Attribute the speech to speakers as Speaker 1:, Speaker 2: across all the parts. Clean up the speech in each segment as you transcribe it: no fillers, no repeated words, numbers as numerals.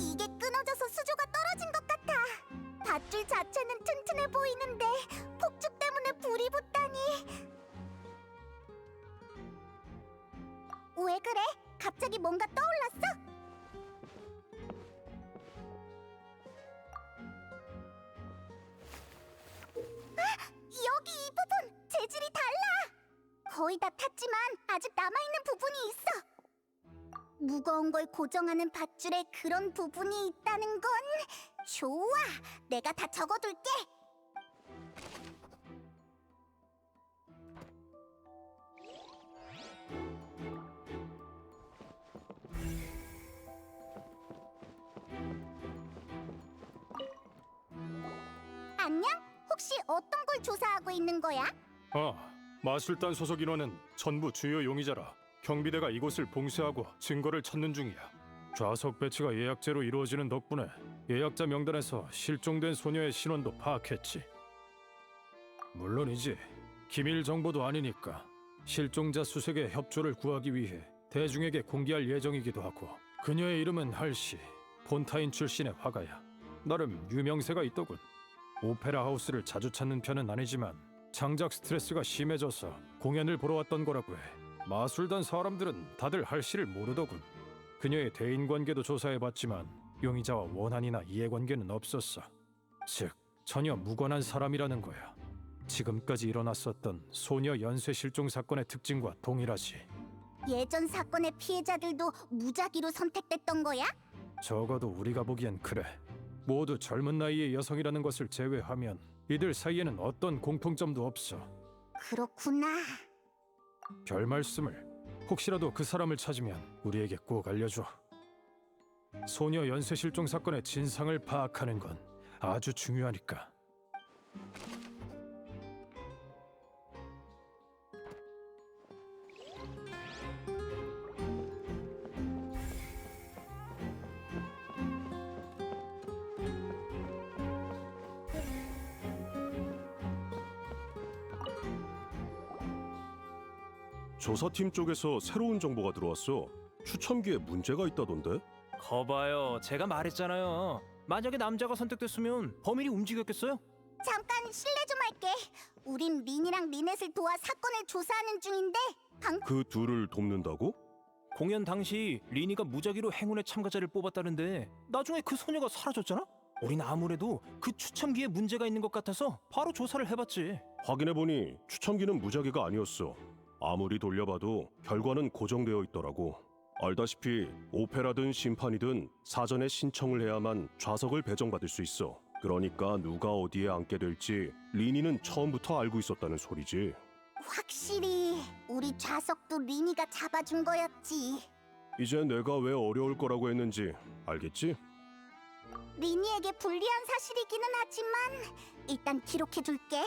Speaker 1: 이게 끊어져서 수조가 떨어진 것 같아. 밧줄 자체는 튼튼해 보이는데 폭죽 때문에 불이 붙다니. 왜 그래? 갑자기 뭔가 떠올랐어? 여기 이 부분 재질이 달라. 거의 다 탔지만 아직 남아있는 부분이 있어. 무거운 걸 고정하는 밧줄에 그런 부분이 있다는 건 좋아. 내가 다 적어둘게. 안녕? 혹시 어떤 걸 조사하고 있는 거야?
Speaker 2: 마술단 소속 인원은 전부 주요 용의자라 경비대가 이곳을 봉쇄하고 증거를 찾는 중이야. 좌석 배치가 예약제로 이루어지는 덕분에 예약자 명단에서 실종된 소녀의 신원도 파악했지. 물론이지, 기밀 정보도 아니니까 실종자 수색의 협조를 구하기 위해 대중에게 공개할 예정이기도 하고. 그녀의 이름은 할시, 폰타인 출신의 화가야. 나름 유명세가 있더군. 오페라 하우스를 자주 찾는 편은 아니지만 장작 스트레스가 심해져서 공연을 보러 왔던 거라고 해. 마술단 사람들은 다들 할시를 모르더군. 그녀의 대인관계도 조사해봤지만 용의자와 원한이나 이해관계는 없었어. 즉, 전혀 무관한 사람이라는 거야. 지금까지 일어났었던 소녀 연쇄 실종 사건의 특징과 동일하지.
Speaker 1: 예전 사건의 피해자들도 무작위로 선택됐던 거야?
Speaker 2: 적어도 우리가 보기엔 그래. 모두 젊은 나이의 여성이라는 것을 제외하면 이들 사이에는 어떤 공통점도 없어.
Speaker 1: 그렇구나.
Speaker 2: 별 말씀을. 혹시라도 그 사람을 찾으면 우리에게 꼭 알려줘. 소녀 연쇄 실종 사건의 진상을 파악하는 건 아주 중요하니까.
Speaker 3: 조사팀 쪽에서 새로운 정보가 들어왔어. 추첨기에 문제가 있다던데?
Speaker 4: 거봐요, 제가 말했잖아요. 만약에 남자가 선택됐으면 범인이 움직였겠어요?
Speaker 1: 잠깐 실례 좀 할게. 우린 린이랑 리넷을 도와 사건을 조사하는 중인데
Speaker 3: 그 둘을 돕는다고?
Speaker 4: 공연 당시 리니가 무작위로 행운의 참가자를 뽑았다는데 나중에 그 소녀가 사라졌잖아? 우린 아무래도 그 추첨기에 문제가 있는 것 같아서 바로 조사를 해봤지.
Speaker 3: 확인해보니 추첨기는 무작위가 아니었어. 아무리 돌려봐도 결과는 고정되어 있더라고. 알다시피 오페라든 심판이든 사전에 신청을 해야만 좌석을 배정받을 수 있어. 그러니까 누가 어디에 앉게 될지 리니는 처음부터 알고 있었다는 소리지.
Speaker 1: 확실히 우리 좌석도 린이가 잡아준 거였지.
Speaker 3: 이제 내가 왜 어려울 거라고 했는지 알겠지?
Speaker 1: 린이에게 불리한 사실이기는 하지만 일단 기록해둘게.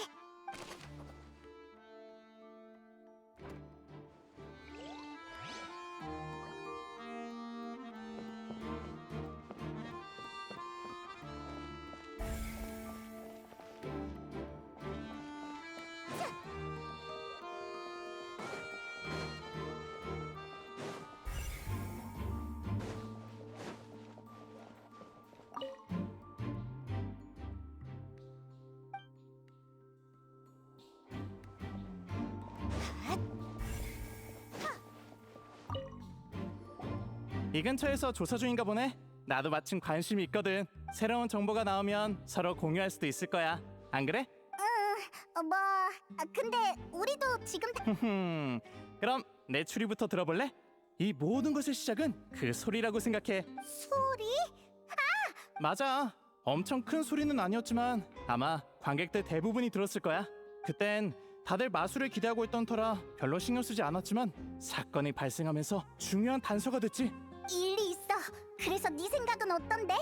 Speaker 5: 이 근처에서 조사 중인가 보네. 나도 마침 관심이 있거든. 새로운 정보가 나오면 서로 공유할 수도 있을 거야. 안 그래?
Speaker 1: 근데 우리도 지금
Speaker 5: 그럼 내 추리부터 들어볼래? 이 모든 것의 시작은 그 소리라고 생각해.
Speaker 1: 소리?
Speaker 5: 맞아. 엄청 큰 소리는 아니었지만 아마 관객들 대부분이 들었을 거야. 그땐 다들 마술을 기대하고 있던 터라 별로 신경 쓰지 않았지만 사건이 발생하면서 중요한 단서가 됐지.
Speaker 1: 일리 있어. 그래서 네 생각은 어떤데?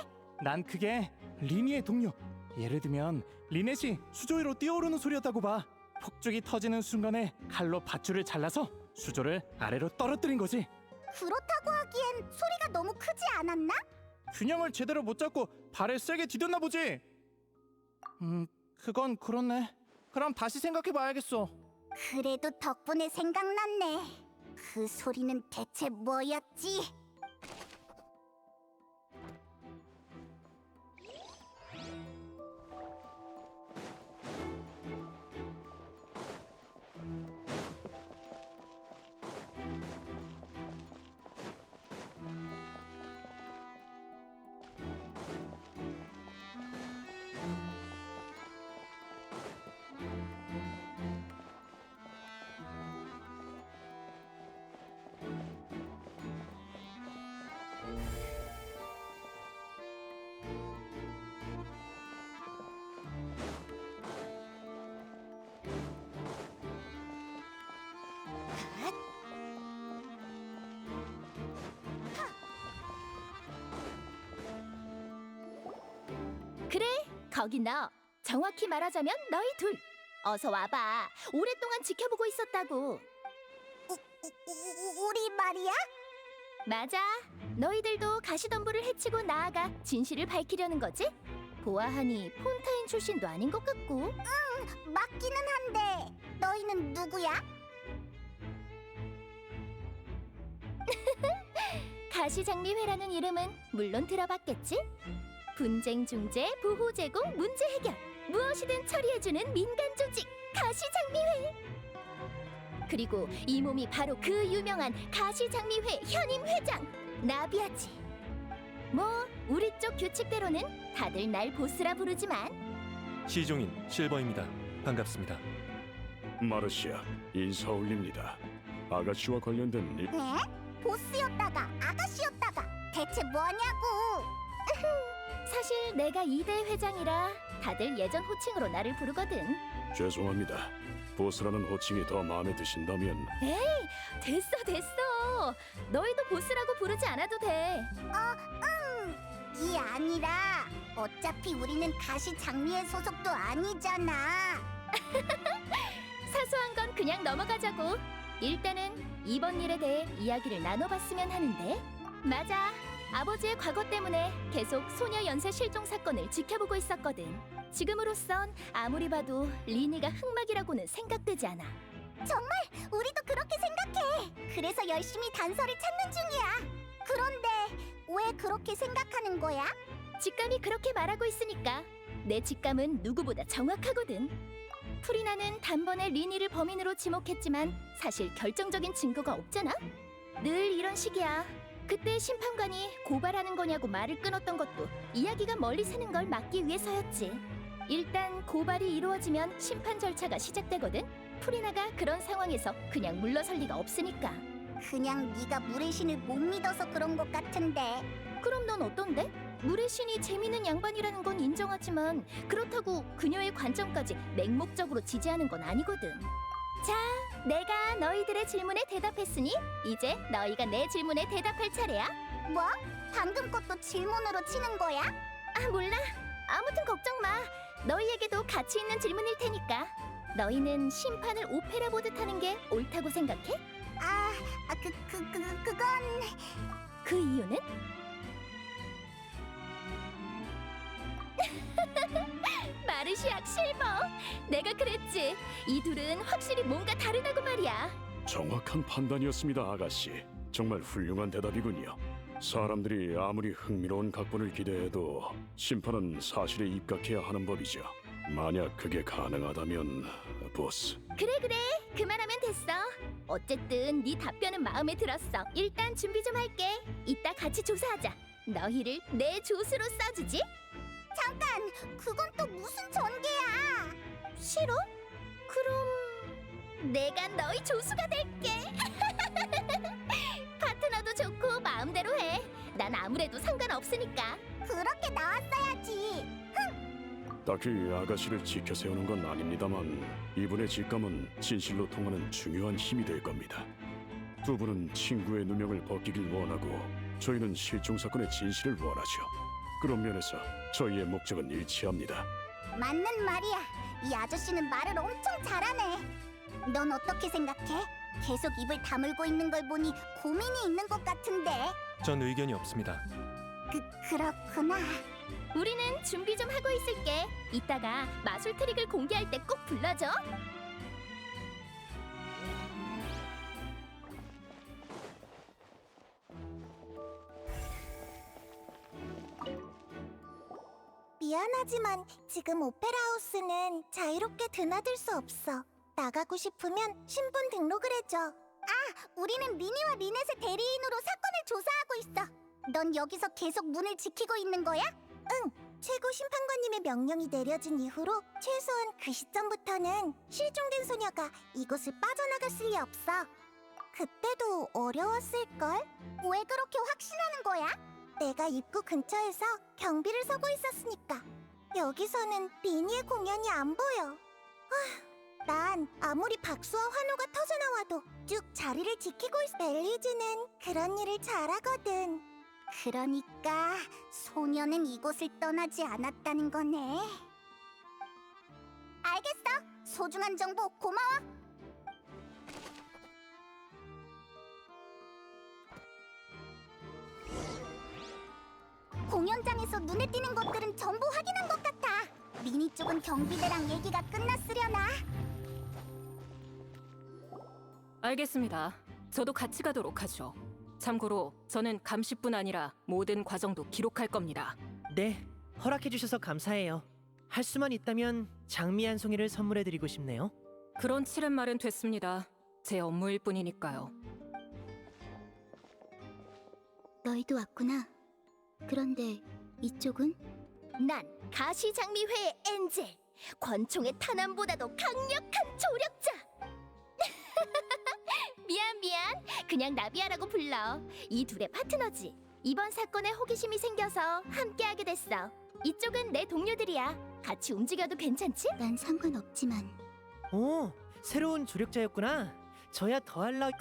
Speaker 5: 난 그게 리니의 동료. 예를 들면 리넷이 수조 위로 뛰어오르는 소리였다고 봐. 폭죽이 터지는 순간에 칼로 밧줄을 잘라서 수조를 아래로 떨어뜨린 거지.
Speaker 1: 그렇다고 하기엔 소리가 너무 크지 않았나?
Speaker 5: 균형을 제대로 못 잡고 발을 세게 디뎠나 보지. 그건 그렇네. 그럼 다시 생각해 봐야겠어.
Speaker 1: 그래도 덕분에 생각났네. 그 소리는 대체 뭐였지?
Speaker 6: 거기 너. 정확히 말하자면 너희 둘. 어서 와봐. 오랫동안 지켜보고 있었다고.
Speaker 1: 우리 말이야?
Speaker 6: 맞아. 너희들도 가시덤불을 해치고 나아가 진실을 밝히려는 거지? 보아하니 폰타인 출신도 아닌 것 같고.
Speaker 1: 맞기는 한데 너희는 누구야?
Speaker 6: 가시장미회라는 이름은 물론 들어봤겠지? 분쟁 중재, 보호 제공, 문제 해결 무엇이든 처리해주는 민간 조직 가시장미회. 그리고 이 몸이 바로 그 유명한 가시장미회 현임 회장 나비아지. 뭐 우리 쪽 규칙대로는 다들 날 보스라 부르지만
Speaker 4: 시종인 실버입니다. 반갑습니다.
Speaker 7: 마르시아, 인사 올립니다. 아가씨와 관련된 일...
Speaker 1: 에? 보스였다가 아가씨였다가 대체 뭐냐고?
Speaker 6: 사실 내가 2대 회장이라 다들 예전 호칭으로 나를 부르거든.
Speaker 7: 죄송합니다. 보스라는 호칭이 더 마음에 드신다면
Speaker 6: 됐어. 너희도 보스라고 부르지 않아도 돼.
Speaker 1: 이 아니라 어차피 우리는 가시 장미의 소속도 아니잖아.
Speaker 6: 사소한 건 그냥 넘어가자고. 일단은 이번 일에 대해 이야기를 나눠봤으면 하는데. 맞아. 아버지의 과거 때문에 계속 소녀 연쇄 실종 사건을 지켜보고 있었거든. 지금으로선 아무리 봐도 리니가 흑막이라고는 생각되지 않아.
Speaker 1: 우리도 그렇게 생각해. 그래서 열심히 단서를 찾는 중이야. 그런데 왜 그렇게 생각하는 거야?
Speaker 6: 직감이 그렇게 말하고 있으니까. 내 직감은 누구보다 정확하거든. 프리나는 단번에 리니를 범인으로 지목했지만 사실 결정적인 증거가 없잖아? 늘 이런 식이야. 그때 심판관이 고발하는 거냐고 말을 끊었던 것도 이야기가 멀리 새는 걸 막기 위해서였지. 일단 고발이 이루어지면 심판 절차가 시작되거든. 프리나가 그런 상황에서 그냥 물러설 리가 없으니까.
Speaker 1: 그냥 네가 물의 신을 못 믿어서 그런 것 같은데.
Speaker 6: 그럼 넌 어떤데? 물의 신이 재미있는 양반이라는 건 인정하지만 그렇다고 그녀의 관점까지 맹목적으로 지지하는 건 아니거든. 자, 내가 너희들의 질문에 대답했으니 이제 너희가 내 질문에 대답할 차례야.
Speaker 1: 뭐? 방금 것도 질문으로 치는 거야?
Speaker 6: 아, 몰라. 아무튼 걱정 마. 너희에게도 가치 있는 질문일 테니까. 너희는 심판을 오페라 보듯 하는 게 옳다고 생각해?
Speaker 1: 그건
Speaker 6: 그 이유는? 마르시악 실버. 내가 그랬지. 이 둘은 확실히 뭔가 다르다고 말이야.
Speaker 7: 정확한 판단이었습니다, 아가씨. 정말 훌륭한 대답이군요. 사람들이 아무리 흥미로운 각본을 기대해도 심판은 사실에 입각해야 하는 법이죠. 만약 그게 가능하다면, 보스.
Speaker 6: 그래. 그만하면 됐어. 어쨌든 네 답변은 마음에 들었어. 일단 준비 좀 할게. 이따 같이 조사하자. 너희를 내 조수로 써주지.
Speaker 1: 잠깐. 그건 또 무슨 전개야?
Speaker 6: 싫어? 그럼 내가 너희 조수가 될게. 파트너도 좋고 마음대로 해. 난 아무래도 상관없으니까.
Speaker 1: 그렇게 나왔어야지.
Speaker 7: 딱히 아가씨를 지켜 세우는 건 아닙니다만 이분의 직감은 진실로 통하는 중요한 힘이 될 겁니다. 두 분은 친구의 누명을 벗기길 원하고 저희는 실종 사건의 진실을 원하죠. 그런 면에서 저희의 목적은 일치합니다.
Speaker 1: 맞는 말이야. 이 아저씨는 말을 엄청 잘하네. 넌 어떻게 생각해? 계속 입을 다물고 있는 걸 보니 고민이 있는 것 같은데.
Speaker 4: 전 의견이 없습니다.
Speaker 1: 그렇구나.
Speaker 6: 우리는 준비 좀 하고 있을게. 이따가 마술 트릭을 공개할 때 꼭 불러줘.
Speaker 1: 미안하지만 지금 오페라 하우스는 자유롭게 드나들 수 없어. 나가고 싶으면 신분 등록을 해줘. 우리는 리니와 리넷의 대리인으로 사건을 조사하고 있어. 넌 여기서 계속 문을 지키고 있는 거야? 응. 최고 심판관님의 명령이 내려진 이후로 최소한 그 시점부터는 실종된 소녀가 이곳을 빠져나갔을 리 없어. 그때도 어려웠을걸? 왜 그렇게 확신하는 거야? 내가 입구 근처에서 경비를 서고 있었으니까. 여기서는 리니의 공연이 안 보여. 난 아무리 박수와 환호가 터져나와도 쭉 자리를 지키고 있어. 벨리즈는 그런 일을 잘하거든. 그러니까 소녀는 이곳을 떠나지 않았다는 거네. 알겠어. 소중한 정보 고마워. 공연장에서 눈에 띄는 것들은 전부 확인한 것 같아. 리니 쪽은 경비대랑 얘기가 끝났으려나?
Speaker 8: 알겠습니다. 저도 같이 가도록 하죠. 참고로 저는 감시뿐 아니라 모든 과정도 기록할 겁니다.
Speaker 9: 네, 허락해주셔서 감사해요. 할 수만 있다면 장미 한 송이를 선물해드리고 싶네요.
Speaker 8: 그런 치른 말은 됐습니다. 제 업무일 뿐이니까요.
Speaker 1: 너희도 왔구나. 그런데 이쪽은?
Speaker 6: 난 가시장미회의 엔젤, 권총의 탄환보다도 강력한 조력자. 미안, 그냥 나비아라고 불러. 이 둘의 파트너지. 이번 사건에 호기심이 생겨서 함께하게 됐어. 이쪽은 내 동료들이야. 같이 움직여도 괜찮지?
Speaker 1: 난 상관없지만.
Speaker 9: 오, 새로운 조력자였구나. 저야 더할라.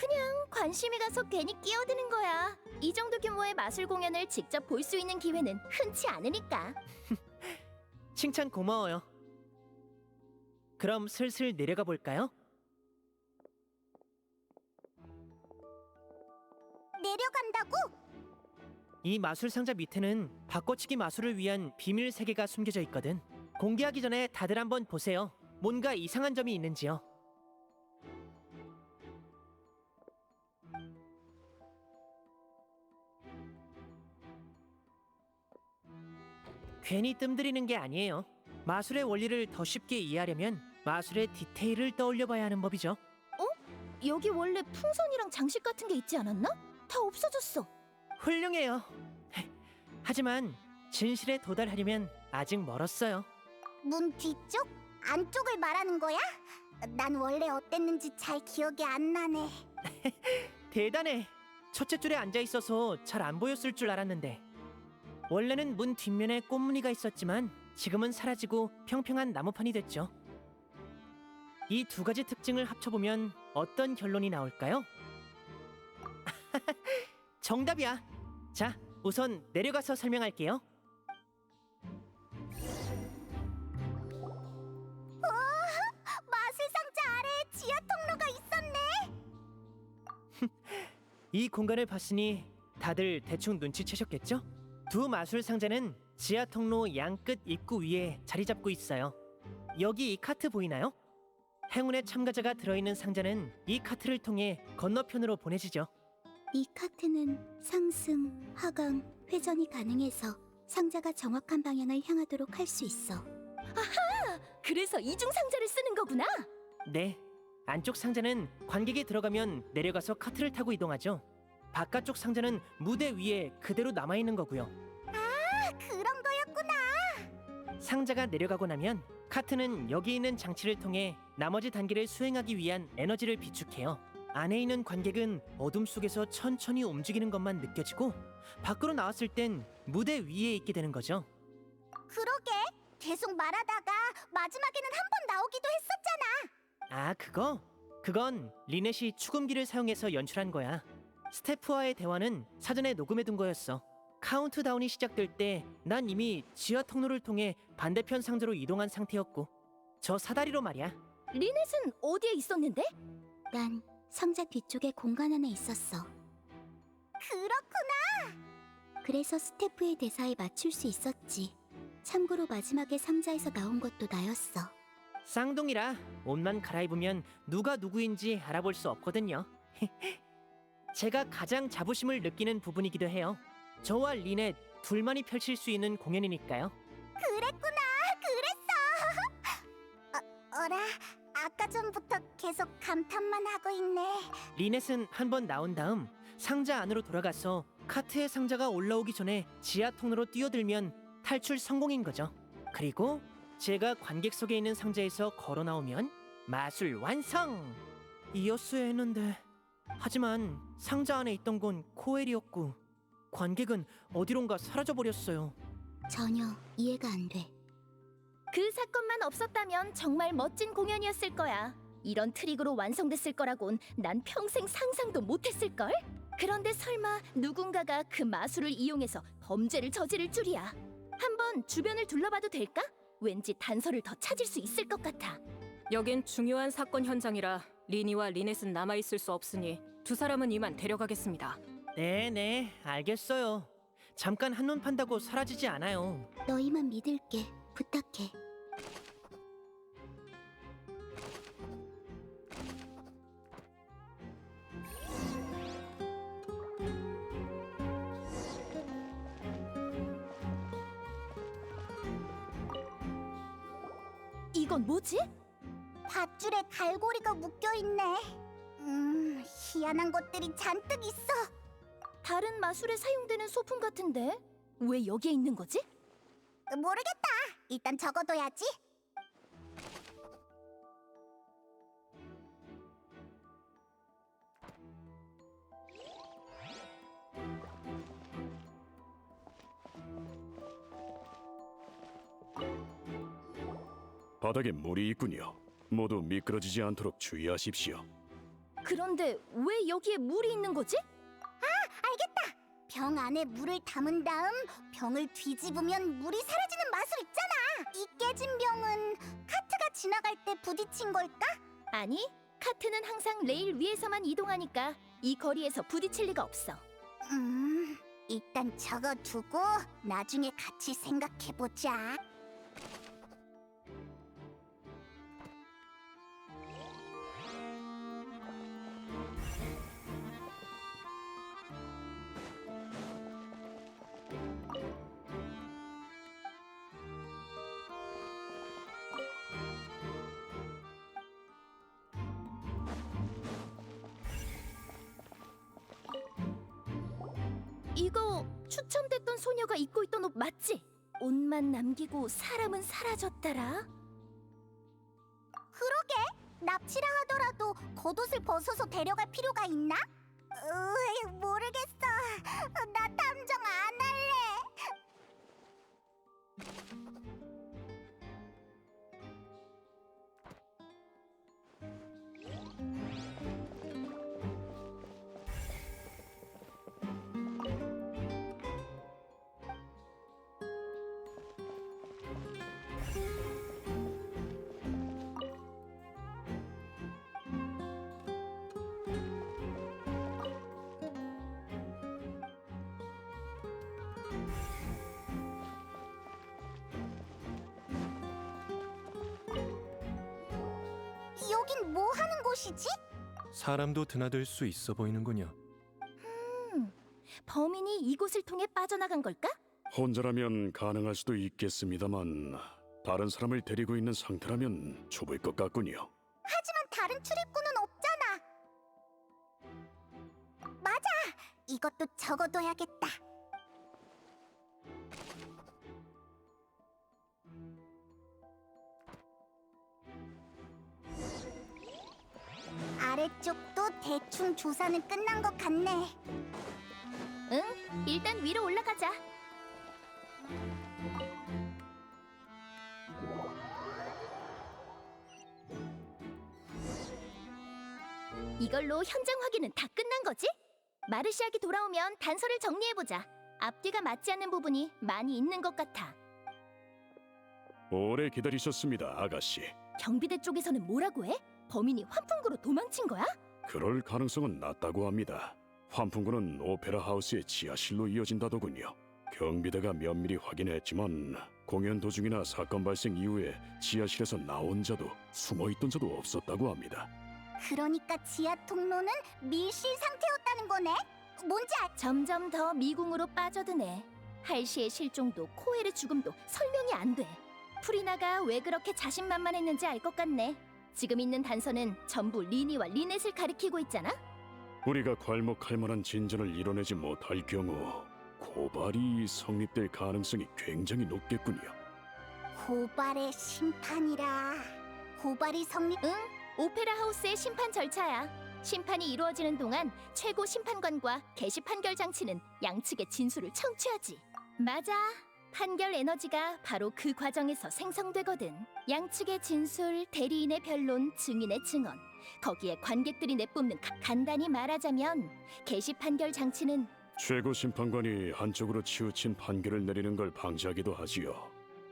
Speaker 6: 관심이 가서 괜히 끼어드는 거야. 이 정도 규모의 마술 공연을 직접 볼 수 있는 기회는 흔치 않으니까.
Speaker 9: 칭찬 고마워요. 그럼 슬슬 내려가 볼까요?
Speaker 1: 내려간다고?
Speaker 9: 이 마술 상자 밑에는 바꿔치기 마술을 위한 비밀 세계가 숨겨져 있거든. 공개하기 전에 다들 한번 보세요. 뭔가 이상한 점이 있는지요. 괜히 뜸들이는 게 아니에요. 마술의 원리를 더 쉽게 이해하려면 마술의 디테일을 떠올려 봐야 하는 법이죠.
Speaker 6: 여기 원래 풍선이랑 장식 같은 게 있지 않았나? 다 없어졌어.
Speaker 9: 훌륭해요. 하지만 진실에 도달하려면 아직 멀었어요.
Speaker 1: 문 뒤쪽? 안쪽을 말하는 거야? 난 원래 어땠는지 잘 기억이 안 나네.
Speaker 9: 대단해. 첫째 줄에 앉아 있어서 잘 안 보였을 줄 알았는데. 원래는 문 뒷면에 꽃무늬가 있었지만 지금은 사라지고 평평한 나무판이 됐죠. 이 두 가지 특징을 합쳐보면 어떤 결론이 나올까요? 정답이야. 자, 우선 내려가서 설명할게요.
Speaker 1: 마술 상자 아래에 지하 통로가 있었네.
Speaker 9: 이 공간을 봤으니 다들 대충 눈치채셨겠죠? 두 마술 상자는 지하 통로 양끝 입구 위에 자리 잡고 있어요. 여기 이 카트 보이나요? 행운의 참가자가 들어있는 상자는 이 카트를 통해 건너편으로 보내지죠.
Speaker 1: 이 카트는 상승, 하강, 회전이 가능해서 상자가 정확한 방향을 향하도록 할 수 있어.
Speaker 6: 그래서 이중 상자를 쓰는 거구나.
Speaker 9: 네, 안쪽 상자는 관객이 들어가면 내려가서 카트를 타고 이동하죠. 바깥쪽 상자는 무대 위에 그대로 남아있는 거고요.
Speaker 1: 그런 거였구나.
Speaker 9: 상자가 내려가고 나면 카트는 여기 있는 장치를 통해 나머지 단계를 수행하기 위한 에너지를 비축해요. 안에 있는 관객은 어둠 속에서 천천히 움직이는 것만 느껴지고 밖으로 나왔을 땐 무대 위에 있게 되는 거죠.
Speaker 1: 그러게. 계속 말하다가 마지막에는 한 번 나오기도 했었잖아.
Speaker 9: 아, 그건 리넷이 축음기를 사용해서 연출한 거야. 스태프와의 대화는 사전에 녹음해둔 거였어. 카운트다운이 시작될 때 난 이미 지하 통로를 통해 반대편 상자로 이동한 상태였고 저 사다리로 말이야.
Speaker 6: 리넷은 어디에 있었는데?
Speaker 1: 난 상자 뒤쪽에 공간 안에 있었어. 그렇구나. 그래서 스태프의 대사에 맞출 수 있었지. 참고로 마지막에 상자에서 나온 것도 나였어.
Speaker 9: 쌍둥이라 옷만 갈아입으면 누가 누구인지 알아볼 수 없거든요. 제가 가장 자부심을 느끼는 부분이기도 해요. 저와 리넷 둘만이 펼칠 수 있는 공연이니까요.
Speaker 1: 그랬구나. 그랬어. 어라. 아까 전부터 계속 감탄만 하고 있네.
Speaker 9: 리넷은 한 번 나온 다음 상자 안으로 돌아가서 카트의 상자가 올라오기 전에 지하 통로로 뛰어들면 탈출 성공인 거죠. 그리고 제가 관객석에 있는 상자에서 걸어 나오면 마술 완성! 이었어야 했는데 하지만 상자 안에 있던 건 코엘이었고 관객은 어디론가 사라져버렸어요.
Speaker 1: 전혀 이해가 안 돼.
Speaker 6: 그 사건만 없었다면 정말 멋진 공연이었을 거야. 이런 트릭으로 완성됐을 거라곤 난 평생 상상도 못했을걸? 그런데 설마 누군가가 그 마술을 이용해서 범죄를 저지를 줄이야. 한번 주변을 둘러봐도 될까? 왠지 단서를 더 찾을 수 있을 것 같아.
Speaker 8: 여긴 중요한 사건 현장이라 리니와 리넷은 남아있을 수 없으니 두 사람은 이만 데려가겠습니다.
Speaker 9: 네네, 알겠어요. 잠깐 한눈 판다고 사라지지 않아요.
Speaker 1: 너희만 믿을게. 부탁해.
Speaker 6: 이건 뭐지?
Speaker 1: 밧줄에 갈고리가 묶여있네. 희한한 것들이 잔뜩 있어.
Speaker 6: 다른 마술에 사용되는 소품 같은데 왜 여기에 있는 거지?
Speaker 1: 모르겠다. 일단 적어둬야지.
Speaker 7: 바닥에 물이 있군요. 모두 미끄러지지 않도록 주의하십시오.
Speaker 6: 그런데 왜 여기에 물이 있는 거지?
Speaker 1: 알겠다. 병 안에 물을 담은 다음 병을 뒤집으면 물이 사라지는 마술 있잖아. 이 깨진 병은 카트가 지나갈 때 부딪힌 걸까?
Speaker 6: 아니, 카트는 항상 레일 위에서만 이동하니까 이 거리에서 부딪힐 리가 없어.
Speaker 1: 일단 적어두고 나중에 같이 생각해보자.
Speaker 6: 이거 추첨됐던 소녀가 입고 있던 옷 맞지? 옷만 남기고 사람은 사라졌더라.
Speaker 1: 그러게. 납치라 하더라도 겉옷을 벗어서 데려갈 필요가 있나? 모르겠어. 나 탐정 안 할래. 여긴 뭐 하는 곳이지?
Speaker 10: 사람도 드나들 수 있어 보이는군요.
Speaker 6: 범인이 이곳을 통해 빠져나간 걸까?
Speaker 7: 혼자라면 가능할 수도 있겠습니다만 다른 사람을 데리고 있는 상태라면 좁을 것 같군요.
Speaker 1: 하지만 다른 출입구는 없잖아. 맞아. 이것도 적어둬야겠다. 아래쪽도 대충 조사는 끝난 것 같네.
Speaker 6: 응, 일단 위로 올라가자. 이걸로 현장 확인은 다 끝난 거지? 마르시아기 돌아오면 단서를 정리해보자. 앞뒤가 맞지 않는 부분이 많이 있는 것 같아.
Speaker 7: 오래 기다리셨습니다, 아가씨.
Speaker 6: 경비대 쪽에서는 뭐라고 해? 범인이 환풍구로 도망친 거야?
Speaker 7: 그럴 가능성은 낮다고 합니다. 환풍구는 오페라 하우스의 지하실로 이어진다더군요. 경비대가 면밀히 확인했지만 공연 도중이나 사건 발생 이후에 지하실에서 나온 자도 숨어있던 자도 없었다고 합니다.
Speaker 1: 그러니까 지하 통로는 밀실 상태였다는 거네? 뭔지
Speaker 6: 점점 더 미궁으로 빠져드네. 할시의 실종도 코엘의 죽음도 설명이 안 돼. 프리나가 왜 그렇게 자신만만했는지 알 것 같네. 지금 있는 단서는 전부 리니와 리넷을 가리키고 있잖아?
Speaker 7: 우리가 괄목할 만한 진전을 이뤄내지 못할 경우 고발이 성립될 가능성이 굉장히 높겠군요.
Speaker 1: 고발의 심판이라. 고발이 성립...
Speaker 6: 응, 오페라 하우스의 심판 절차야. 심판이 이루어지는 동안 최고 심판관과 개시 판결 장치는 양측의 진술을 청취하지. 맞아. 판결 에너지가 바로 그 과정에서 생성되거든. 양측의 진술, 대리인의 변론, 증인의 증언, 거기에 관객들이 내뿜는 간단히 말하자면 개시 판결 장치는
Speaker 7: 최고 심판관이 한쪽으로 치우친 판결을 내리는 걸 방지하기도 하지요.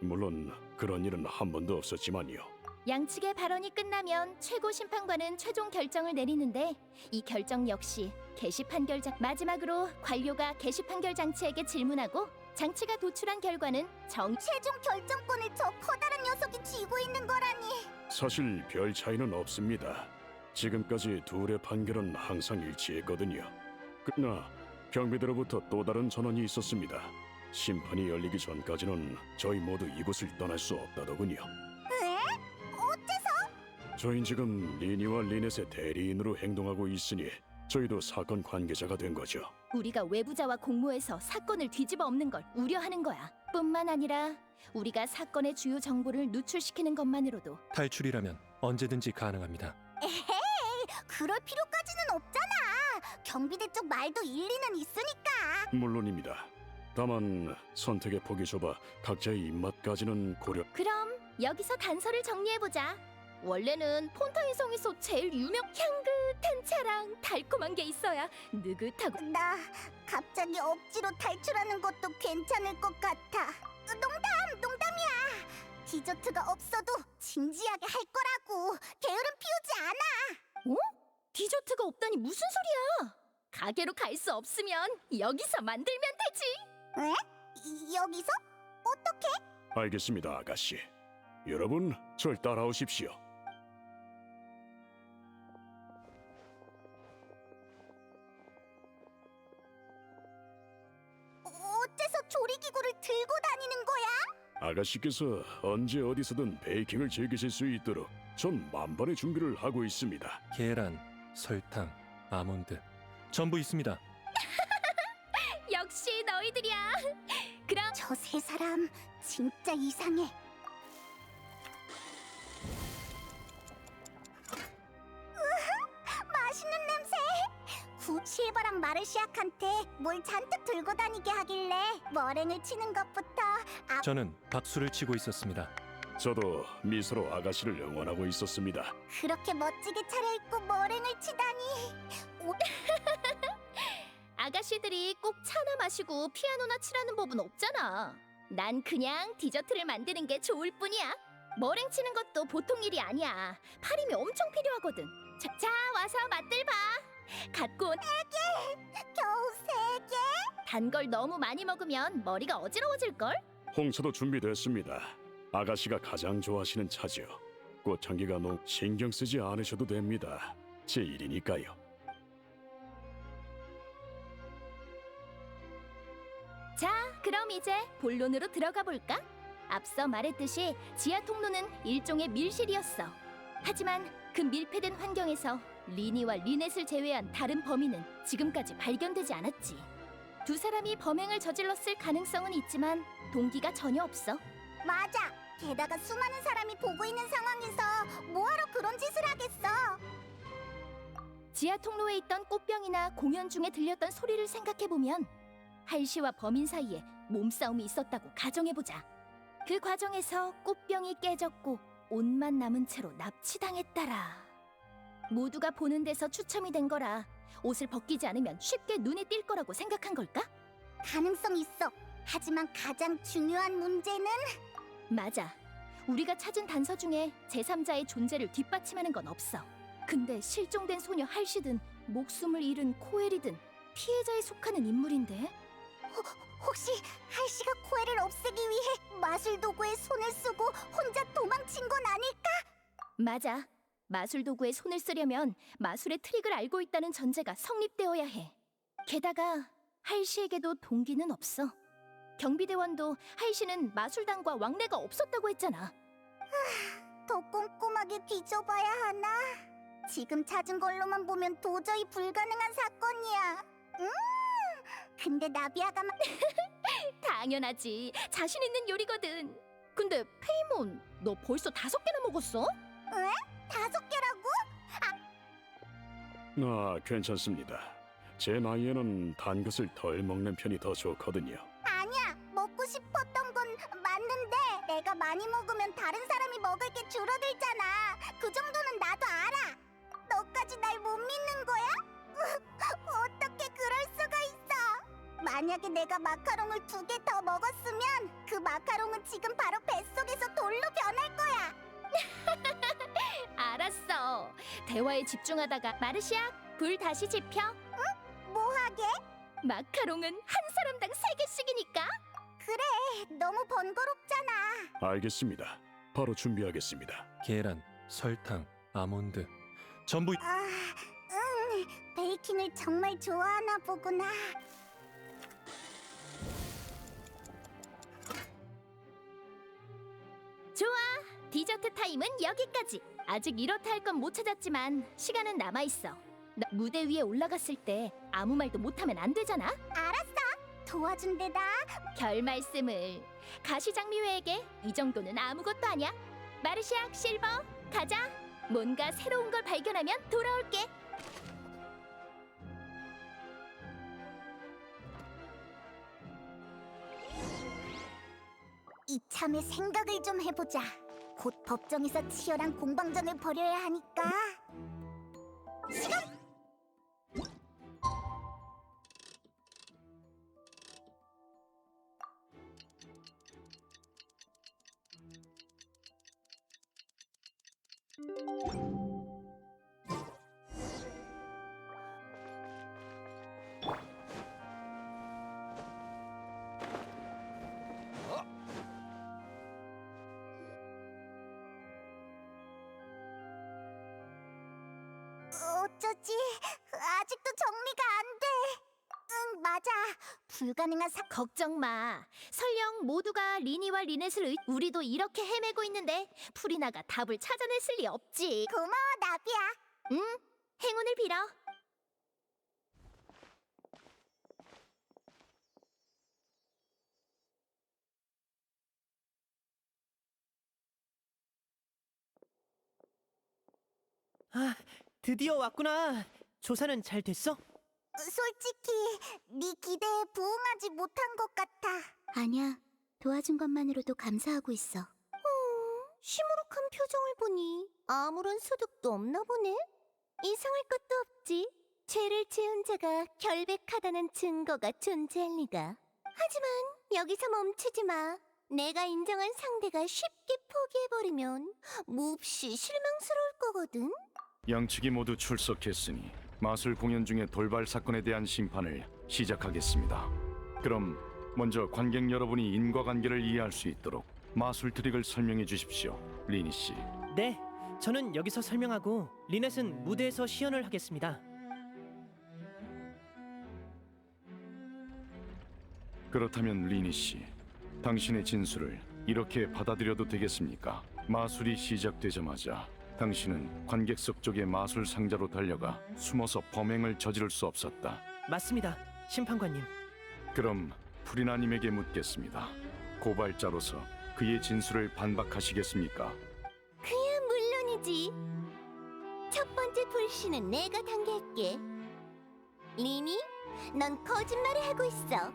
Speaker 7: 물론 그런 일은 한 번도 없었지만요.
Speaker 6: 양측의 발언이 끝나면 최고 심판관은 최종 결정을 내리는데 이 결정 역시 개시 판결 마지막으로 관료가 개시 판결 장치에게 질문하고 장치가 도출한 결과는
Speaker 1: 최종 결정권을 저 커다란 녀석이 쥐고 있는 거라니.
Speaker 7: 사실 별 차이는 없습니다. 지금까지 둘의 판결은 항상 일치했거든요. 그러나 경비대로부터 또 다른 전원이 있었습니다. 심판이 열리기 전까지는 저희 모두 이곳을 떠날 수 없다더군요.
Speaker 1: 에? 어째서?
Speaker 7: 저희는 지금 리니와 리넷의 대리인으로 행동하고 있으니 저희도 사건 관계자가 된 거죠.
Speaker 6: 우리가 외부자와 공모해서 사건을 뒤집어 엎는 걸 우려하는 거야. 뿐만 아니라 우리가 사건의 주요 정보를 누출시키는 것만으로도
Speaker 10: 탈출이라면 언제든지 가능합니다.
Speaker 1: 에헤이, 그럴 필요까지는 없잖아. 경비대 쪽 말도 일리는 있으니까.
Speaker 7: 물론입니다. 다만 선택의 폭이 좁아 각자의 입맛까지는 고려.
Speaker 6: 그럼 여기서 단서를 정리해보자. 원래는 폰타인 성에서 제일 향긋한 차랑 달콤한 게 있어야 느긋하고.
Speaker 1: 나 갑자기 억지로 탈출하는 것도 괜찮을 것 같아. 농담이야. 디저트가 없어도 진지하게 할 거라고. 게으름 피우지 않아.
Speaker 6: 어? 디저트가 없다니 무슨 소리야? 가게로 갈 수 없으면 여기서 만들면 되지.
Speaker 1: 에? 여기서? 어떻게?
Speaker 7: 알겠습니다, 아가씨. 여러분, 절 따라오십시오.
Speaker 1: 어째서 조리기구를 들고 다니는 거야?
Speaker 7: 아가씨께서 언제 어디서든 베이킹을 즐기실 수 있도록 전 만반의 준비를 하고 있습니다.
Speaker 10: 계란, 설탕, 아몬드 전부 있습니다.
Speaker 6: 역시 너희들이야. 그럼
Speaker 1: 저 세 사람 진짜 이상해. 으흐, 맛있는 냄새. 실버랑 마르시아한테 뭘 잔뜩 들고 다니게 하길래 머랭을 치는 것부터
Speaker 10: 저는 박수를 치고 있었습니다.
Speaker 7: 저도 미소로 아가씨를 응원하고 있었습니다.
Speaker 1: 그렇게 멋지게 차려입고 머랭을 치다니.
Speaker 6: 아가씨들이 꼭 차나 마시고 피아노나 치라는 법은 없잖아. 난 그냥 디저트를 만드는 게 좋을 뿐이야. 머랭 치는 것도 보통 일이 아니야. 팔힘이 엄청 필요하거든. 자, 와서 맛들 봐. 갖고 온
Speaker 1: 겨우 3개?
Speaker 6: 단 걸 너무 많이 먹으면 머리가 어지러워질걸?
Speaker 7: 홍차도 준비됐습니다. 아가씨가 가장 좋아하시는 차죠. 꽃향기가 너무 신경 쓰지 않으셔도 됩니다. 제 일이니까요.
Speaker 6: 자, 그럼 이제 본론으로 들어가 볼까? 앞서 말했듯이 지하 통로는 일종의 밀실이었어. 하지만 그 밀폐된 환경에서 리니와 리넷을 제외한 다른 범인은 지금까지 발견되지 않았지. 두 사람이 범행을 저질렀을 가능성은 있지만 동기가 전혀 없어.
Speaker 1: 맞아. 게다가 수많은 사람이 보고 있는 상황에서 뭐하러 그런 짓을 하겠어?
Speaker 6: 지하 통로에 있던 꽃병이나 공연 중에 들렸던 소리를 생각해보면 할시와 범인 사이에 몸싸움이 있었다고 가정해보자. 그 과정에서 꽃병이 깨졌고 옷만 남은 채로 납치당했다라. 모두가 보는 데서 추첨이 된 거라 옷을 벗기지 않으면 쉽게 눈에 띌 거라고 생각한 걸까?
Speaker 1: 가능성 있어. 하지만 가장 중요한 문제는
Speaker 6: 맞아. 우리가 찾은 단서 중에 제3자의 존재를 뒷받침하는 건 없어. 근데 실종된 소녀 할시든 목숨을 잃은 코엘이든 피해자에 속하는 인물인데?
Speaker 1: 혹시 할시가 코엘을 없애기 위해 마술 도구에 손을 쓰고 혼자 도망친 건 아닐까?
Speaker 6: 맞아. 마술 도구에 손을 쓰려면 마술의 트릭을 알고 있다는 전제가 성립되어야 해. 게다가 할시에게도 동기는 없어. 경비대원도 할시는 마술단과 왕래가 없었다고 했잖아.
Speaker 1: 더 꼼꼼하게 뒤져봐야 하나? 지금 찾은 걸로만 보면 도저히 불가능한 사건이야. 근데 나비아가
Speaker 6: 당연하지. 자신 있는 요리거든. 근데 페이몬, 너 벌써 5개나 먹었어?
Speaker 1: 왜? 5개라고?
Speaker 7: 아, 괜찮습니다. 제 나이에는 단 것을 덜 먹는 편이 더 좋거든요.
Speaker 1: 아니야. 먹고 싶었던 건 맞는데 내가 많이 먹으면 다른 사람이 먹을 게 줄어들잖아. 그 정도는 나도 알아. 너까지 날 못 믿는 거야? 어떻게 그럴 수가 있어? 만약에 내가 마카롱을 2개 더 먹었으면 그 마카롱은 지금 바로 배
Speaker 6: 대화에 집중하다가 마르시아, 불 다시 지펴.
Speaker 1: 뭐하게?
Speaker 6: 마카롱은 한 사람당 3개씩이니까.
Speaker 1: 너무 번거롭잖아.
Speaker 7: 알겠습니다. 바로 준비하겠습니다.
Speaker 10: 계란, 설탕, 아몬드. 전부
Speaker 1: 베이킹을 정말 좋아하나 보구나.
Speaker 6: 좋아, 디저트 타임은 여기까지. 아직 이렇다 할 건 못 찾았지만 시간은 남아 있어. 너 무대 위에 올라갔을 때 아무 말도 못하면 안 되잖아.
Speaker 1: 도와준대다.
Speaker 6: 별 말씀을. 가시장미회에게 이 정도는 아무것도 아니야. 마르시아, 실버, 가자. 뭔가 새로운 걸 발견하면 돌아올게.
Speaker 1: 이참에 생각을 좀 해보자. 곧 법정에서 치열한 공방전을 벌여야 하니까. 시간! 어쩌지? 아직도 정리가 안 돼. 응, 맞아. 불가능한
Speaker 6: 걱정 마. 설령 모두가 리니와 리넷을 우리도 이렇게 헤매고 있는데 프리나가 답을 찾아냈을 리 없지.
Speaker 1: 고마워, 나비야.
Speaker 6: 응, 행운을 빌어.
Speaker 9: 아, 드디어 왔구나. 조사는 잘 됐어?
Speaker 1: 솔직히 네 기대에 부응하지 못한 것 같아.
Speaker 6: 아니야, 도와준 것만으로도 감사하고 있어.
Speaker 1: 시무룩한 표정을 보니 아무런 소득도 없나 보네.
Speaker 6: 이상할 것도 없지. 죄를 지은 자가 결백하다는 증거가 존재할 리가. 하지만 여기서 멈추지 마. 내가 인정한 상대가 쉽게 포기해버리면 몹시 실망스러울 거거든.
Speaker 7: 양측이 모두 출석했으니 마술 공연 중의 돌발 사건에 대한 심판을 시작하겠습니다. 그럼 먼저 관객 여러분이 인과관계를 이해할 수 있도록 마술 트릭을 설명해 주십시오, 리니 씨.
Speaker 9: 네, 저는 여기서 설명하고 리넷은 무대에서 시연을 하겠습니다.
Speaker 7: 그렇다면 리니 씨, 당신의 진술을 이렇게 받아들여도 되겠습니까? 마술이 시작되자마자 당신은 관객석 쪽의 마술 상자로 달려가 숨어서 범행을 저지를 수 없었다.
Speaker 9: 맞습니다, 심판관님.
Speaker 7: 그럼 프리나님에게 묻겠습니다. 고발자로서 그의 진술을 반박하시겠습니까?
Speaker 6: 그야 물론이지. 첫 번째 불씨는 내가 당길게. 리니, 넌 거짓말을 하고 있어.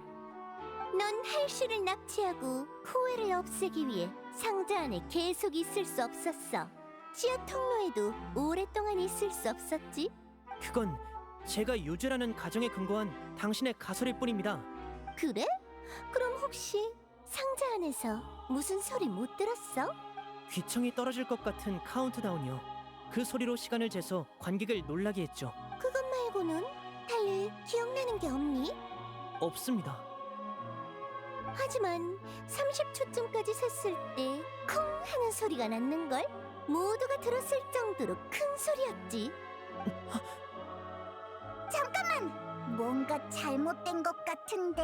Speaker 6: 넌 할슈를 납치하고 코웨를 없애기 위해 상자 안에 계속 있을 수 없었어. 지하 통로에도 오랫동안 있을 수 없었지.
Speaker 9: 그건 제가 유죄라는 가정에 근거한 당신의 가설일 뿐입니다.
Speaker 6: 그래? 그럼 혹시 상자 안에서 무슨 소리 못 들었어?
Speaker 9: 귀청이 떨어질 것 같은 카운트다운이요. 그 소리로 시간을 재서 관객을 놀라게 했죠.
Speaker 6: 그것 말고는 달리 기억나는 게 없니?
Speaker 9: 없습니다.
Speaker 6: 하지만 30초쯤까지 셌을 때 쿵 하는 소리가 났는걸? 모두가 들었을 정도로 큰 소리였지.
Speaker 1: 잠깐만! 뭔가 잘못된 것 같은데.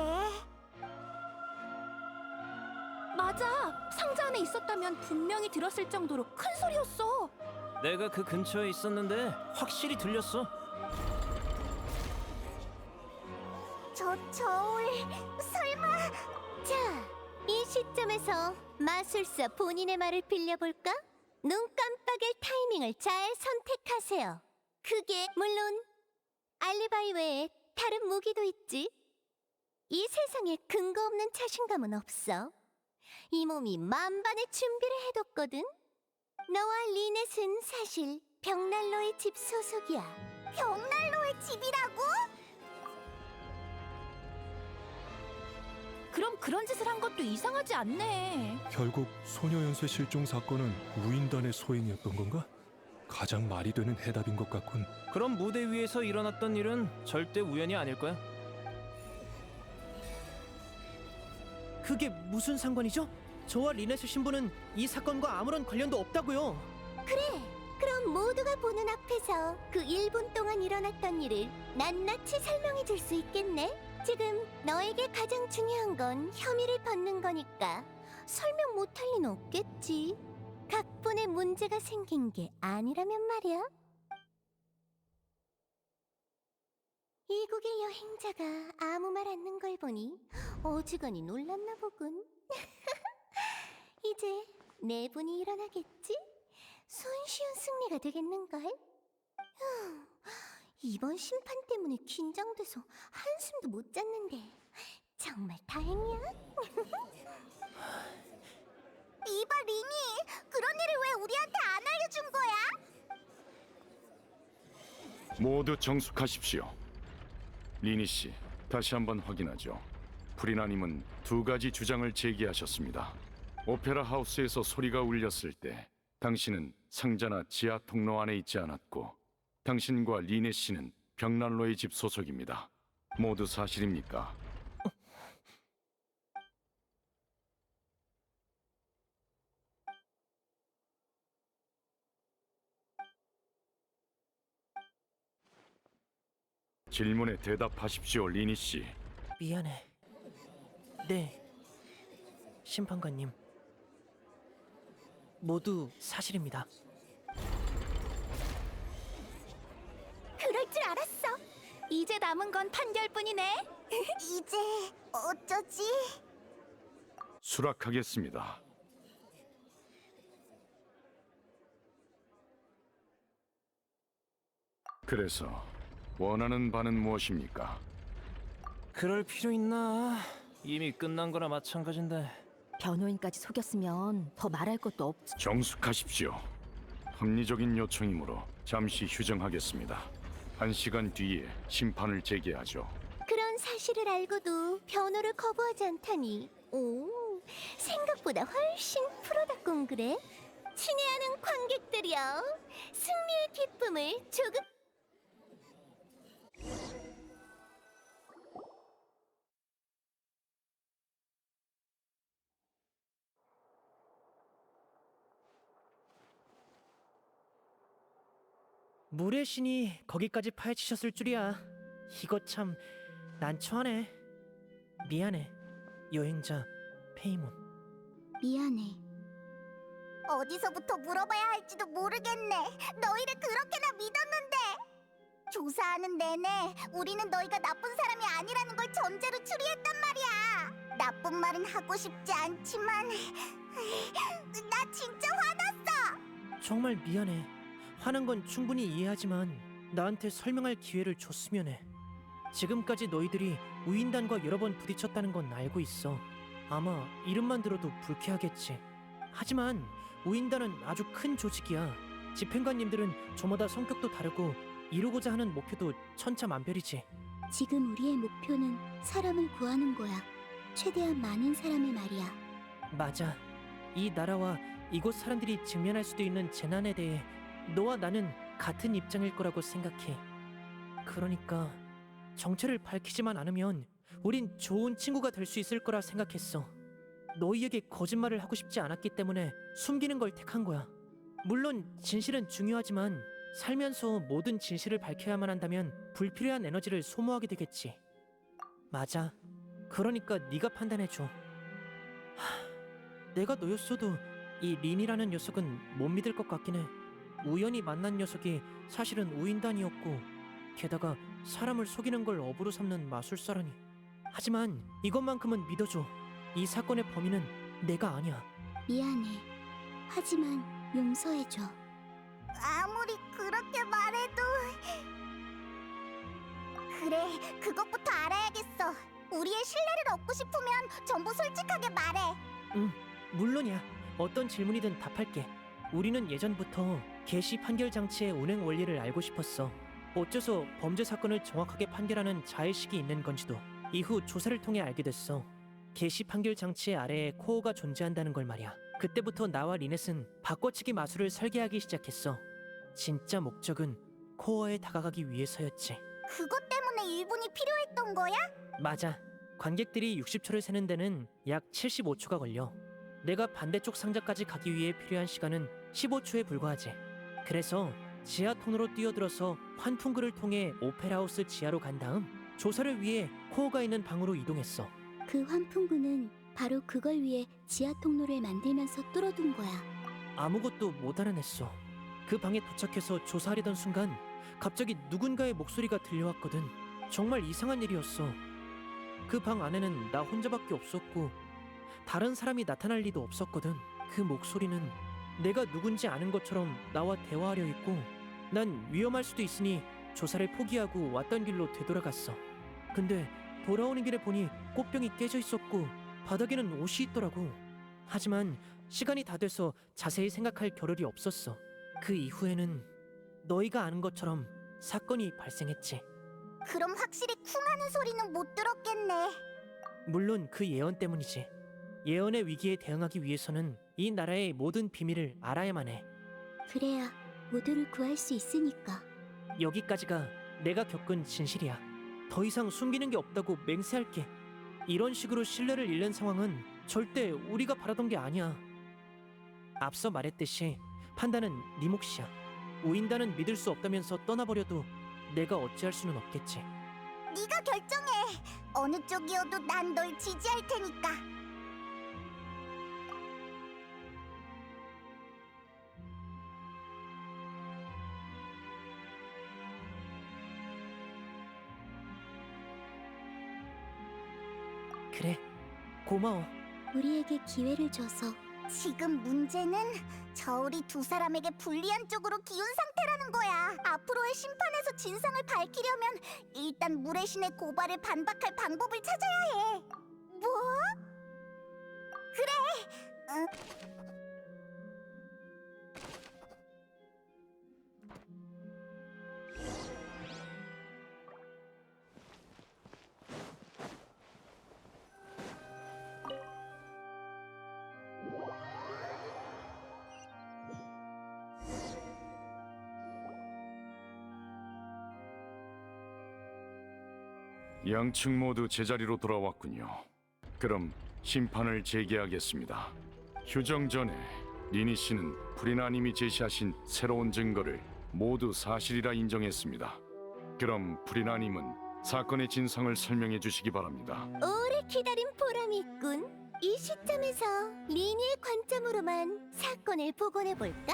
Speaker 6: 맞아! 상자 안에 있었다면 분명히 들었을 정도로 큰 소리였어.
Speaker 4: 내가 그 근처에 있었는데 확실히 들렸어.
Speaker 1: 저 저울 설마.
Speaker 6: 자, 이 시점에서 마술사 본인의 말을 빌려볼까? 눈 깜빡일 타이밍을 잘 선택하세요. 그게 물론 알리바이 외에 다른 무기도 있지. 이 세상에 근거 없는 자신감은 없어. 이 몸이 만반의 준비를 해뒀거든. 너와 리넷은 사실 벽난로의 집 소속이야.
Speaker 1: 벽난로의 집이라고?
Speaker 6: 그럼 그런 짓을 한 것도 이상하지 않네.
Speaker 10: 결국 소녀 연쇄 실종 사건은 우인단의 소행이었던 건가? 가장 말이 되는 해답인 것 같군.
Speaker 4: 그럼 무대 위에서 일어났던 일은 절대 우연이 아닐 거야.
Speaker 9: 그게 무슨 상관이죠? 저와 리넷의 신부는 이 사건과 아무런 관련도 없다고요.
Speaker 6: 그럼 모두가 보는 앞에서 그 1분 동안 일어났던 일을 낱낱이 설명해 줄 수 있겠네? 지금 너에게 가장 중요한 건 혐의를 벗는 거니까 설명 못할 리는 없겠지. 각본에 문제가 생긴 게 아니라면 말이야. 이국의 여행자가 아무 말 않는 걸 보니 어지간히 놀랐나 보군. 이제 네 분이 일어나겠지? 손쉬운 승리가 되겠는걸? 이번 심판 때문에 긴장돼서 한숨도 못 잤는데 정말 다행이야.
Speaker 1: 이봐 리니, 그런 일을 왜 우리한테 안 알려준 거야?
Speaker 7: 모두 정숙하십시오. 리니 씨, 다시 한번 확인하죠. 프리나님은 두 가지 주장을 제기하셨습니다. 오페라 하우스에서 소리가 울렸을 때 당신은 상자나 지하 통로 안에 있지 않았고 당신과 리네 씨는 벽난로의 집 소속입니다. 모두 사실입니까? 질문에 대답하십시오, 리니 씨.
Speaker 9: 미안해. 네, 심판관님. 모두 사실입니다.
Speaker 6: 그럴 줄 알았어. 이제 남은 건 판결뿐이네.
Speaker 1: 이제 어쩌지?
Speaker 7: 수락하겠습니다. 그래서 원하는 바는 무엇입니까?
Speaker 4: 그럴 필요 있나? 이미 끝난 거나 마찬가지인데.
Speaker 6: 변호인까지 속였으면 더 말할 것도 없지.
Speaker 7: 정숙하십시오. 합리적인 요청이므로 잠시 휴정하겠습니다. 1시간 뒤에 심판을 재개하죠.
Speaker 6: 그런 사실을 알고도 변호를 거부하지 않다니. 오, 생각보다 훨씬 프로답군 그래. 친애하는 관객들이여, 승리의 기쁨을 조금.
Speaker 9: 물의 신이 거기까지 파헤치셨을 줄이야. 이거 참 난처하네. 미안해, 여행자 페이몬.
Speaker 1: 미안해. 어디서부터 물어봐야 할지도 모르겠네. 너희를 그렇게나 믿었는데. 조사하는 내내 우리는 너희가 나쁜 사람이 아니라는 걸 전제로 추리했단 말이야. 나쁜 말은 하고 싶지 않지만 나 진짜 화났어.
Speaker 9: 정말 미안해. 화난 건 충분히 이해하지만 나한테 설명할 기회를 줬으면 해. 지금까지 너희들이 우인단과 여러 번 부딪혔다는 건 알고 있어. 아마 이름만 들어도 불쾌하겠지. 하지만 우인단은 아주 큰 조직이야. 집행관님들은 저마다 성격도 다르고 이루고자 하는 목표도 천차만별이지.
Speaker 1: 지금 우리의 목표는 사람을 구하는 거야. 최대한 많은 사람의 말이야.
Speaker 9: 맞아. 이 나라와 이곳 사람들이 직면할 수도 있는 재난에 대해 너와 나는 같은 입장일 거라고 생각해. 그러니까 정체를 밝히지만 않으면 우린 좋은 친구가 될 수 있을 거라 생각했어. 너희에게 거짓말을 하고 싶지 않았기 때문에 숨기는 걸 택한 거야. 물론 진실은 중요하지만 살면서 모든 진실을 밝혀야만 한다면 불필요한 에너지를 소모하게 되겠지. 맞아. 그러니까 네가 판단해줘. 내가 너였어도 이 린이라는 녀석은 못 믿을 것 같긴 해. 우연히 만난 녀석이 사실은 우인단이었고 게다가 사람을 속이는 걸 업으로 삼는 마술사라니. 하지만 이것만큼은 믿어줘. 이 사건의 범인은 내가 아니야.
Speaker 1: 미안해. 하지만 용서해줘. 아무리 그렇게 말해도... 그래, 그것부터 알아야겠어. 우리의 신뢰를 얻고 싶으면 전부 솔직하게 말해.
Speaker 9: 응, 물론이야. 어떤 질문이든 답할게. 우리는 예전부터 개시 판결 장치의 운행 원리를 알고 싶었어. 어째서 범죄 사건을 정확하게 판결하는 자의식이 있는 건지도 이후 조사를 통해 알게 됐어. 개시 판결 장치 아래에 코어가 존재한다는 걸 말이야. 그때부터 나와 리넷은 바꿔치기 마술을 설계하기 시작했어. 진짜 목적은 코어에 다가가기 위해서였지.
Speaker 1: 그것 때문에 1분이 필요했던 거야?
Speaker 9: 맞아. 관객들이 60초를 세는 데는 약 75초가 걸려. 내가 반대쪽 상자까지 가기 위해 필요한 시간은 15초에 불과하지. 그래서 지하 통로로 뛰어들어서 환풍구를 통해 오페라하우스 지하로 간 다음 조사를 위해 코어가 있는 방으로 이동했어.
Speaker 6: 그 환풍구는 바로 그걸 위해 지하 통로를 만들면서 뚫어둔 거야.
Speaker 9: 아무것도 못 알아냈어. 그 방에 도착해서 조사하려던 순간 갑자기 누군가의 목소리가 들려왔거든. 정말 이상한 일이었어. 그 방 안에는 나 혼자밖에 없었고 다른 사람이 나타날 리도 없었거든. 그 목소리는 내가 누군지 아는 것처럼 나와 대화하려 했고 난 위험할 수도 있으니 조사를 포기하고 왔던 길로 되돌아갔어. 근데 돌아오는 길에 보니 꽃병이 깨져 있었고 바닥에는 옷이 있더라고. 하지만 시간이 다 돼서 자세히 생각할 겨를이 없었어. 그 이후에는 너희가 아는 것처럼 사건이 발생했지.
Speaker 1: 그럼 확실히 쿵하는 소리는 못 들었겠네.
Speaker 9: 물론 그 예언 때문이지. 예언의 위기에 대응하기 위해서는 이 나라의 모든 비밀을 알아야만 해.
Speaker 6: 그래야 모두를 구할 수 있으니까.
Speaker 9: 여기까지가 내가 겪은 진실이야. 더 이상 숨기는 게 없다고 맹세할게. 이런 식으로 신뢰를 잃는 상황은 절대 우리가 바라던 게 아니야. 앞서 말했듯이 판단은 네 몫이야. 우인단은 믿을 수 없다면서 떠나버려도 내가 어찌할 수는 없겠지.
Speaker 1: 네가 결정해. 어느 쪽이어도 난 널 지지할 테니까.
Speaker 9: 그래, 고마워.
Speaker 6: 우리에게 기회를 줘서.
Speaker 1: 지금 문제는 저울이 두 사람에게 불리한 쪽으로 기운 상태라는 거야. 앞으로의 심판에서 진상을 밝히려면 일단 물의 신의 고발을 반박할 방법을 찾아야 해. 뭐? 그래.
Speaker 7: 양측 모두 제자리로 돌아왔군요. 그럼 심판을 제기하겠습니다. 휴정 전에 리니 씨는 프리나님이 제시하신 새로운 증거를 모두 사실이라 인정했습니다. 그럼 프리나님은 사건의 진상을 설명해 주시기 바랍니다.
Speaker 6: 오래 기다린 보람이 있군. 이 시점에서 리니의 관점으로만 사건을 복원해 볼까?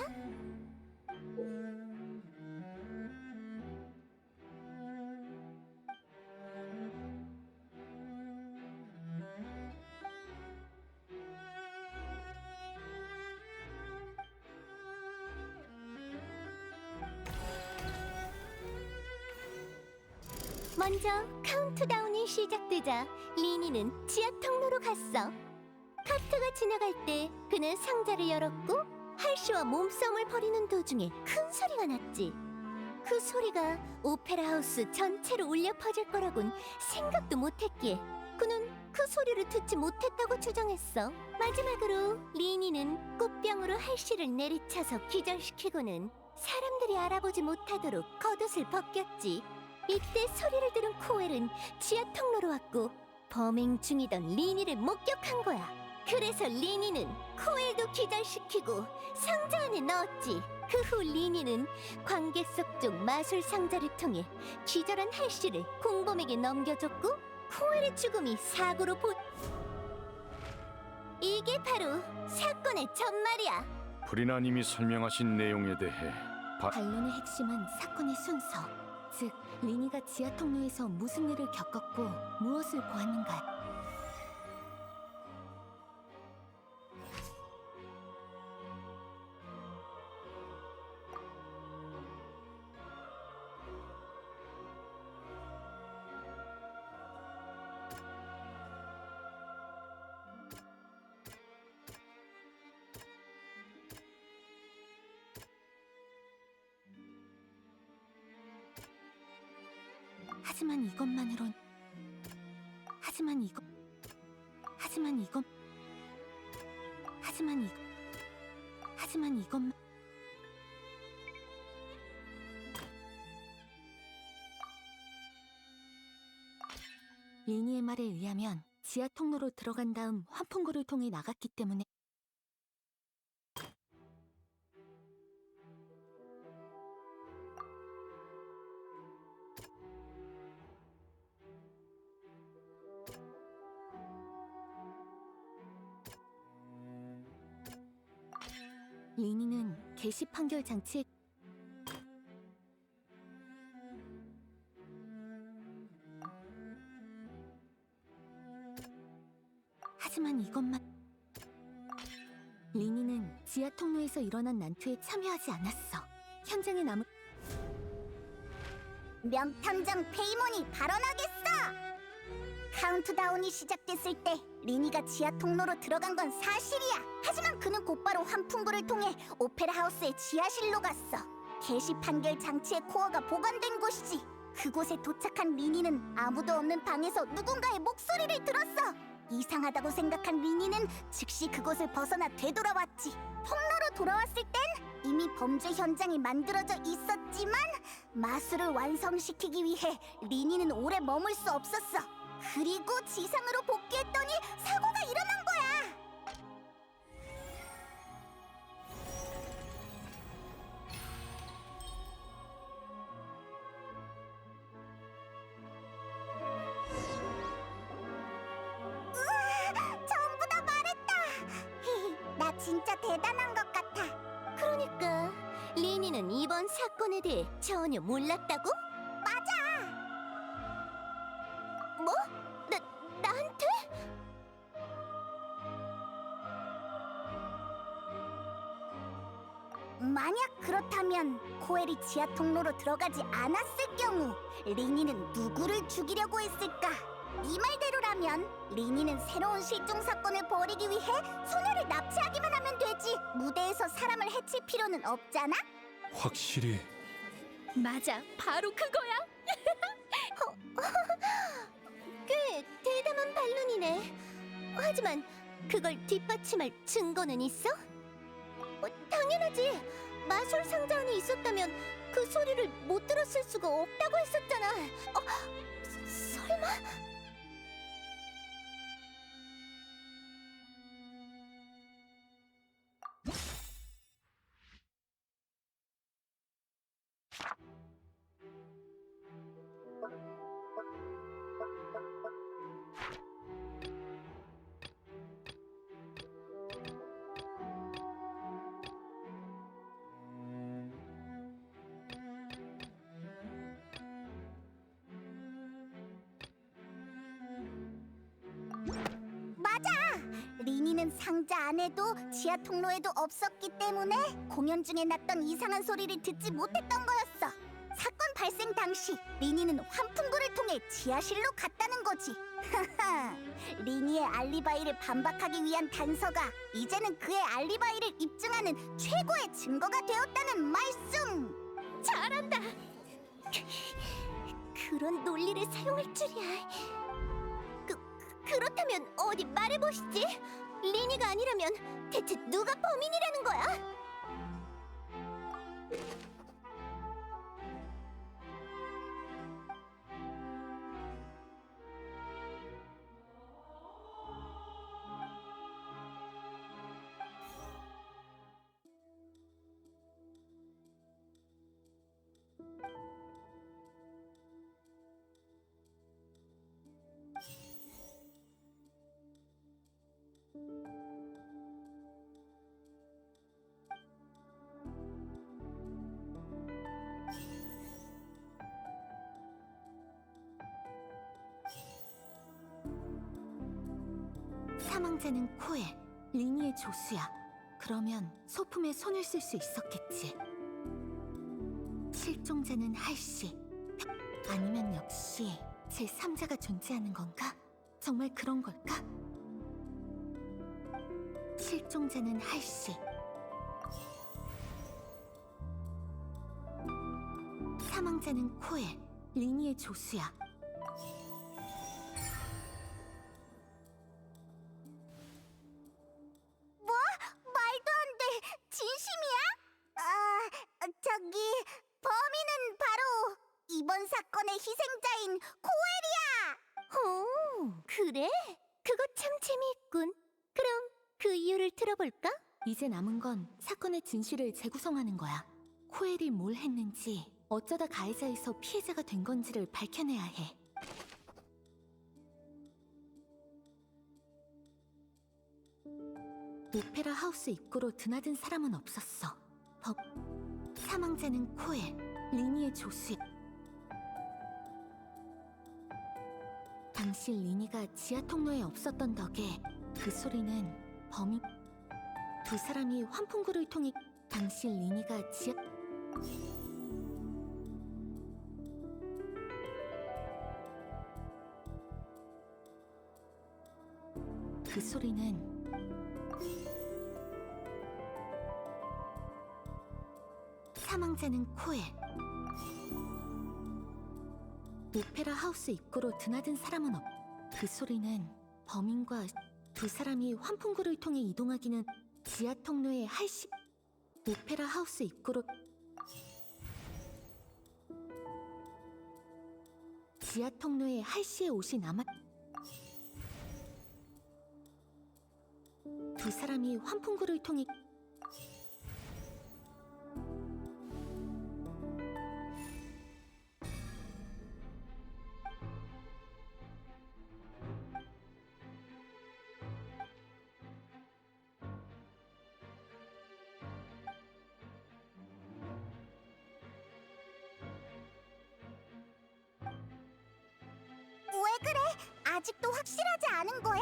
Speaker 6: 먼저 카운트다운이 시작되자 리니는 지하 통로로 갔어. 카트가 지나갈 때 그는 상자를 열었고 할시와 몸싸움을 벌이는 도중에 큰 소리가 났지. 그 소리가 오페라 하우스 전체로 울려 퍼질 거라곤 생각도 못했기에 그는 그 소리를 듣지 못했다고 주장했어. 마지막으로 리니는 꽃병으로 할시를 내리쳐서 기절시키고는 사람들이 알아보지 못하도록 겉옷을 벗겼지. 이때 소리를 들은 코엘은 지하 통로로 왔고 범행 중이던 리니를 목격한 거야. 그래서 리니는 코엘도 기절시키고 상자 안에 넣었지. 그 후 리니는 관객석 쪽 마술 상자를 통해 기절한 할씨를 공범에게 넘겨줬고 코엘의 죽음이 사고로 이게 바로 사건의 전말이야.
Speaker 7: 프리나님이 설명하신 내용에 대해
Speaker 6: 반론의 핵심은 사건의 순서, 즉 리니가 지하 통로에서 무슨 일을 겪었고 무엇을 보았는가. 하지만 이것만으론 하지만 이것만 리니의 말에 의하면 지하 통로로 들어간 다음 환풍구를 통해 나갔기 때문에 리니는 게시 판결 장치에 하지만 이것만 리니는 지하 통로에서 일어난 난투에 참여하지 않았어. 현장에 남은
Speaker 1: 명탐정 페이몬이 발언하겠어! 카운트다운이 시작됐을 때 리니가 지하 통로로 들어간 건 사실이야. 하지만 그는 곧바로 환풍구를 통해 오페라 하우스의 지하실로 갔어. 게시 판결 장치의 코어가 보관된 곳이지. 그곳에 도착한 리니는 아무도 없는 방에서 누군가의 목소리를 들었어. 이상하다고 생각한 리니는 즉시 그곳을 벗어나 되돌아왔지. 통로로 돌아왔을 땐 이미 범죄 현장이 만들어져 있었지만 마술을 완성시키기 위해 리니는 오래 머물 수 없었어. 그리고 지상으로 복귀했더니 사고가 일어난 거야. 우와, 전부 다 말했다. 나 진짜 대단한 것 같아.
Speaker 6: 그러니까 리니는 이번 사건에 대해 전혀 몰랐다고?
Speaker 1: 맞아.
Speaker 6: 뭐? 나한테?
Speaker 1: 만약 그렇다면 코엘이 지하 통로로 들어가지 않았을 경우 리니는 누구를 죽이려고 했을까? 네 말대로라면 리니는 새로운 실종 사건을 벌이기 위해 소녀를 납치하기만 하면 되지. 무대에서 사람을 해칠 필요는 없잖아?
Speaker 10: 확실히
Speaker 6: 맞아, 바로 그거야. 꽤 대담한 반론이네. 하지만 그걸 뒷받침할 증거는 있어? 당연하지. 마술 상자 안에 있었다면 그 소리를 못 들었을 수가 없다고 했었잖아. 설마?
Speaker 1: 맞아! 리니는 상자 안에도 지하 통로에도 없었기 때문에 공연 중에 났던 이상한 소리를 듣지 못했던 거였어. 사건 발생 당시 리니는 환풍구를 통해 지하실로 갔다는 거지. 리니의 알리바이를 반박하기 위한 단서가 이제는 그의 알리바이를 입증하는 최고의 증거가 되었다는 말씀!
Speaker 6: 잘한다. 그런 논리를 사용할 줄이야. 그렇다면 어디 말해보시지. 리니가 아니라면 대체 누가 범인이라는 거야? 사망자는 코엘, 리니의 조수야. 그러면 소품에 손을 쓸 수 있었겠지. 실종자는 할씨. 아니면 역시 제3자가 존재하는 건가? 정말 그런 걸까? 실종자는 할씨. 사망자는 코엘, 리니의 조수야.
Speaker 1: 말도 안 돼! 진심이야? 저기 범인은 바로 이번 사건의 희생자인 코엘이야!
Speaker 6: 해볼까? 이제 남은 건 사건의 진실을 재구성하는 거야. 코엘이 뭘 했는지, 어쩌다 가해자에서 피해자가 된 건지를 밝혀내야 해. 오페라 하우스 입구로 드나든 사람은 없었어. 사망자는 코엘, 리니의 조수야. 당시 리니가 지하 통로에 없었던 덕에 그 소리는 범인 두 사람이 환풍구를 통해 당시 리니가 지하 그 소리는 사망자는 코엘. 오페라 하우스 입구로 드나든 사람은 그 소리는 범인과 두 사람이 환풍구를 통해 이동하기는 지하 통로의 할시 오페라 하우스 입구로 지하 통로에 할시의 옷이 남아 두 사람이 환풍구를 통해
Speaker 1: 왜 그래? 아직도 확실하지 않은 거야?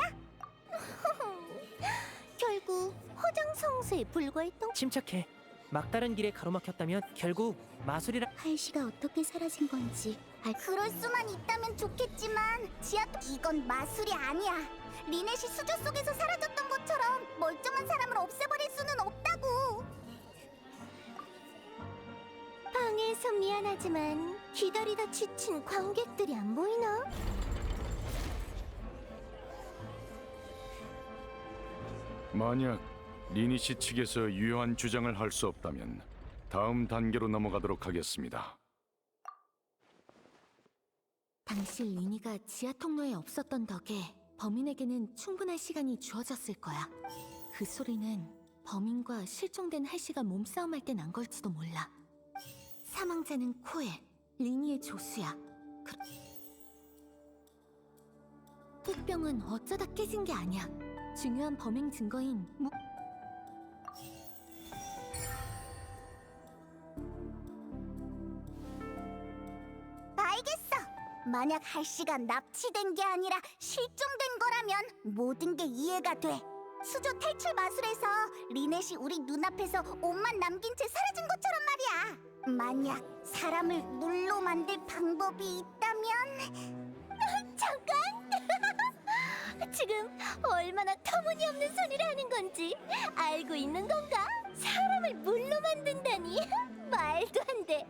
Speaker 6: 결국 허장성세에 불과했던
Speaker 9: 침착해. 막다른 길에 가로막혔다면 결국 마술이라.
Speaker 1: 할시가 어떻게 사라진 건지 그럴 수만 있다면 좋겠지만 이건 마술이 아니야. 리넷이 수조 속에서 사라졌던 것처럼 멀쩡한 사람을 없애버릴 수는 없다고.
Speaker 6: 방해해서 미안하지만 기다리다 지친 관객들이 안 보이나?
Speaker 7: 만약 리니 씨 측에서 유효한 주장을 할 수 없다면 다음 단계로 넘어가도록 하겠습니다.
Speaker 6: 당시 리니가 지하 통로에 없었던 덕에 범인에게는 충분한 시간이 주어졌을 거야. 그 소리는 범인과 실종된 할씨가 몸싸움할 때 난 걸지도 몰라. 사망자는 코엘, 리니의 조수야. 흑병은 어쩌다 깨진 게 아니야. 중요한 범행 증거인
Speaker 1: 알겠어. 만약 할시가 납치된 게 아니라 실종된 거라면 모든 게 이해가 돼. 수조 탈출 마술에서 리넷이 우리 눈앞에서 옷만 남긴 채 사라진 것처럼 말이야. 만약 사람을 물로 만들 방법이 있다면...
Speaker 6: 잠깐! 지금 얼마나 터무니없는 소리를 하는 건지 알고 있는 건가? 사람을 물로 만든다니 말도 안 돼.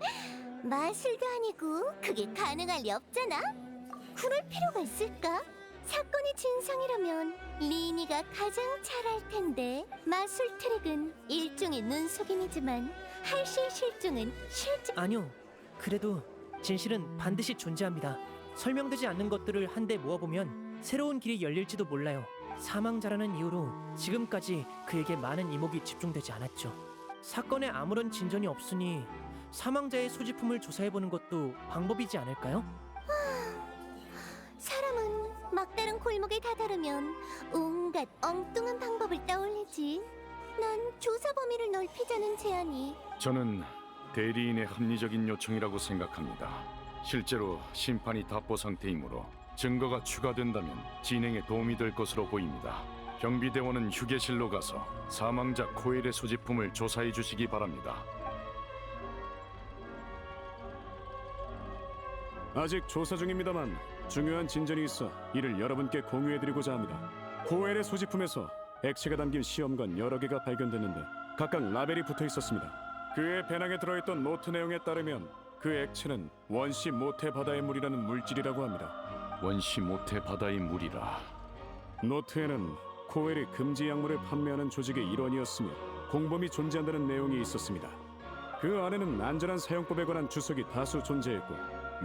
Speaker 6: 마술도 아니고 그게 가능할 리 없잖아. 그럴 필요가 있을까? 사건이 진상이라면 리니가 가장 잘 알 텐데. 마술 트릭은 일종의 눈속임이지만 할시의 실종은
Speaker 9: 아니요. 그래도 진실은 반드시 존재합니다. 설명되지 않는 것들을 한데 모아보면 새로운 길이 열릴지도 몰라요. 사망자라는 이유로 지금까지 그에게 많은 이목이 집중되지 않았죠. 사건에 아무런 진전이 없으니 사망자의 소지품을 조사해보는 것도 방법이지 않을까요?
Speaker 6: 사람은 막다른 골목에 다다르면 온갖 엉뚱한 방법을 떠올리지. 난 조사 범위를 넓히자는 제안이
Speaker 7: 저는 대리인의 합리적인 요청이라고 생각합니다. 실제로 심판이 답보 상태이므로 증거가 추가된다면 진행에 도움이 될 것으로 보입니다. 경비대원은 휴게실로 가서 사망자 코엘의 소지품을 조사해 주시기 바랍니다.
Speaker 11: 아직 조사 중입니다만 중요한 진전이 있어 이를 여러분께 공유해드리고자 합니다. 코엘의 소지품에서 액체가 담긴 시험관 여러 개가 발견됐는데 각각 라벨이 붙어 있었습니다. 그의 배낭에 들어있던 노트 내용에 따르면 그 액체는 원시 모태 바다의 물이라는 물질이라고 합니다.
Speaker 7: 원시 모태 바다의 물이라.
Speaker 11: 노트에는 코엘이 금지 약물을 판매하는 조직의 일원이었으며 공범이 존재한다는 내용이 있었습니다. 그 안에는 안전한 사용법에 관한 주석이 다수 존재했고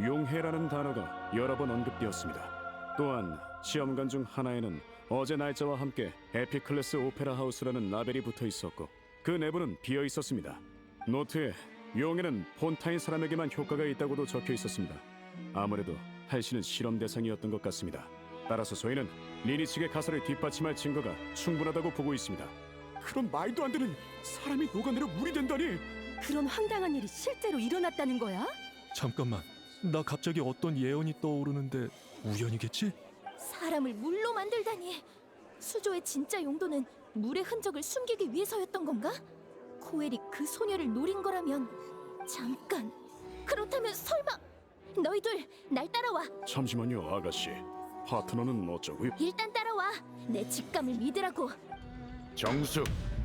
Speaker 11: 용해라는 단어가 여러 번 언급되었습니다. 또한 시험관 중 하나에는 어제 날짜와 함께 에피클래스 오페라 하우스라는 라벨이 붙어 있었고 그 내부는 비어 있었습니다. 노트에 용에는 폰타인 사람에게만 효과가 있다고도 적혀 있었습니다. 아무래도 할시는 실험 대상이었던 것 같습니다. 따라서 저희는 리니 측의 가설을 뒷받침할 증거가 충분하다고 보고 있습니다.
Speaker 7: 그런 말도 안 되는 사람이 녹아내려 물이 된다니.
Speaker 8: 그런 황당한 일이 실제로 일어났다는 거야?
Speaker 10: 잠깐만, 나 갑자기 어떤 예언이 떠오르는데 우연이겠지?
Speaker 6: 사람을 물로 만들다니. 수조의 진짜 용도는 물의 흔적을 숨기기 위해서였던 건가? 코엘이 그 소녀를 노린 거라면 잠깐. 그렇다면 설마 너희들 날 따라와.
Speaker 7: 잠시만요, 아가씨. 파트너는 어쩌고요?
Speaker 6: 일단 따라와. 내 직감을 믿으라고.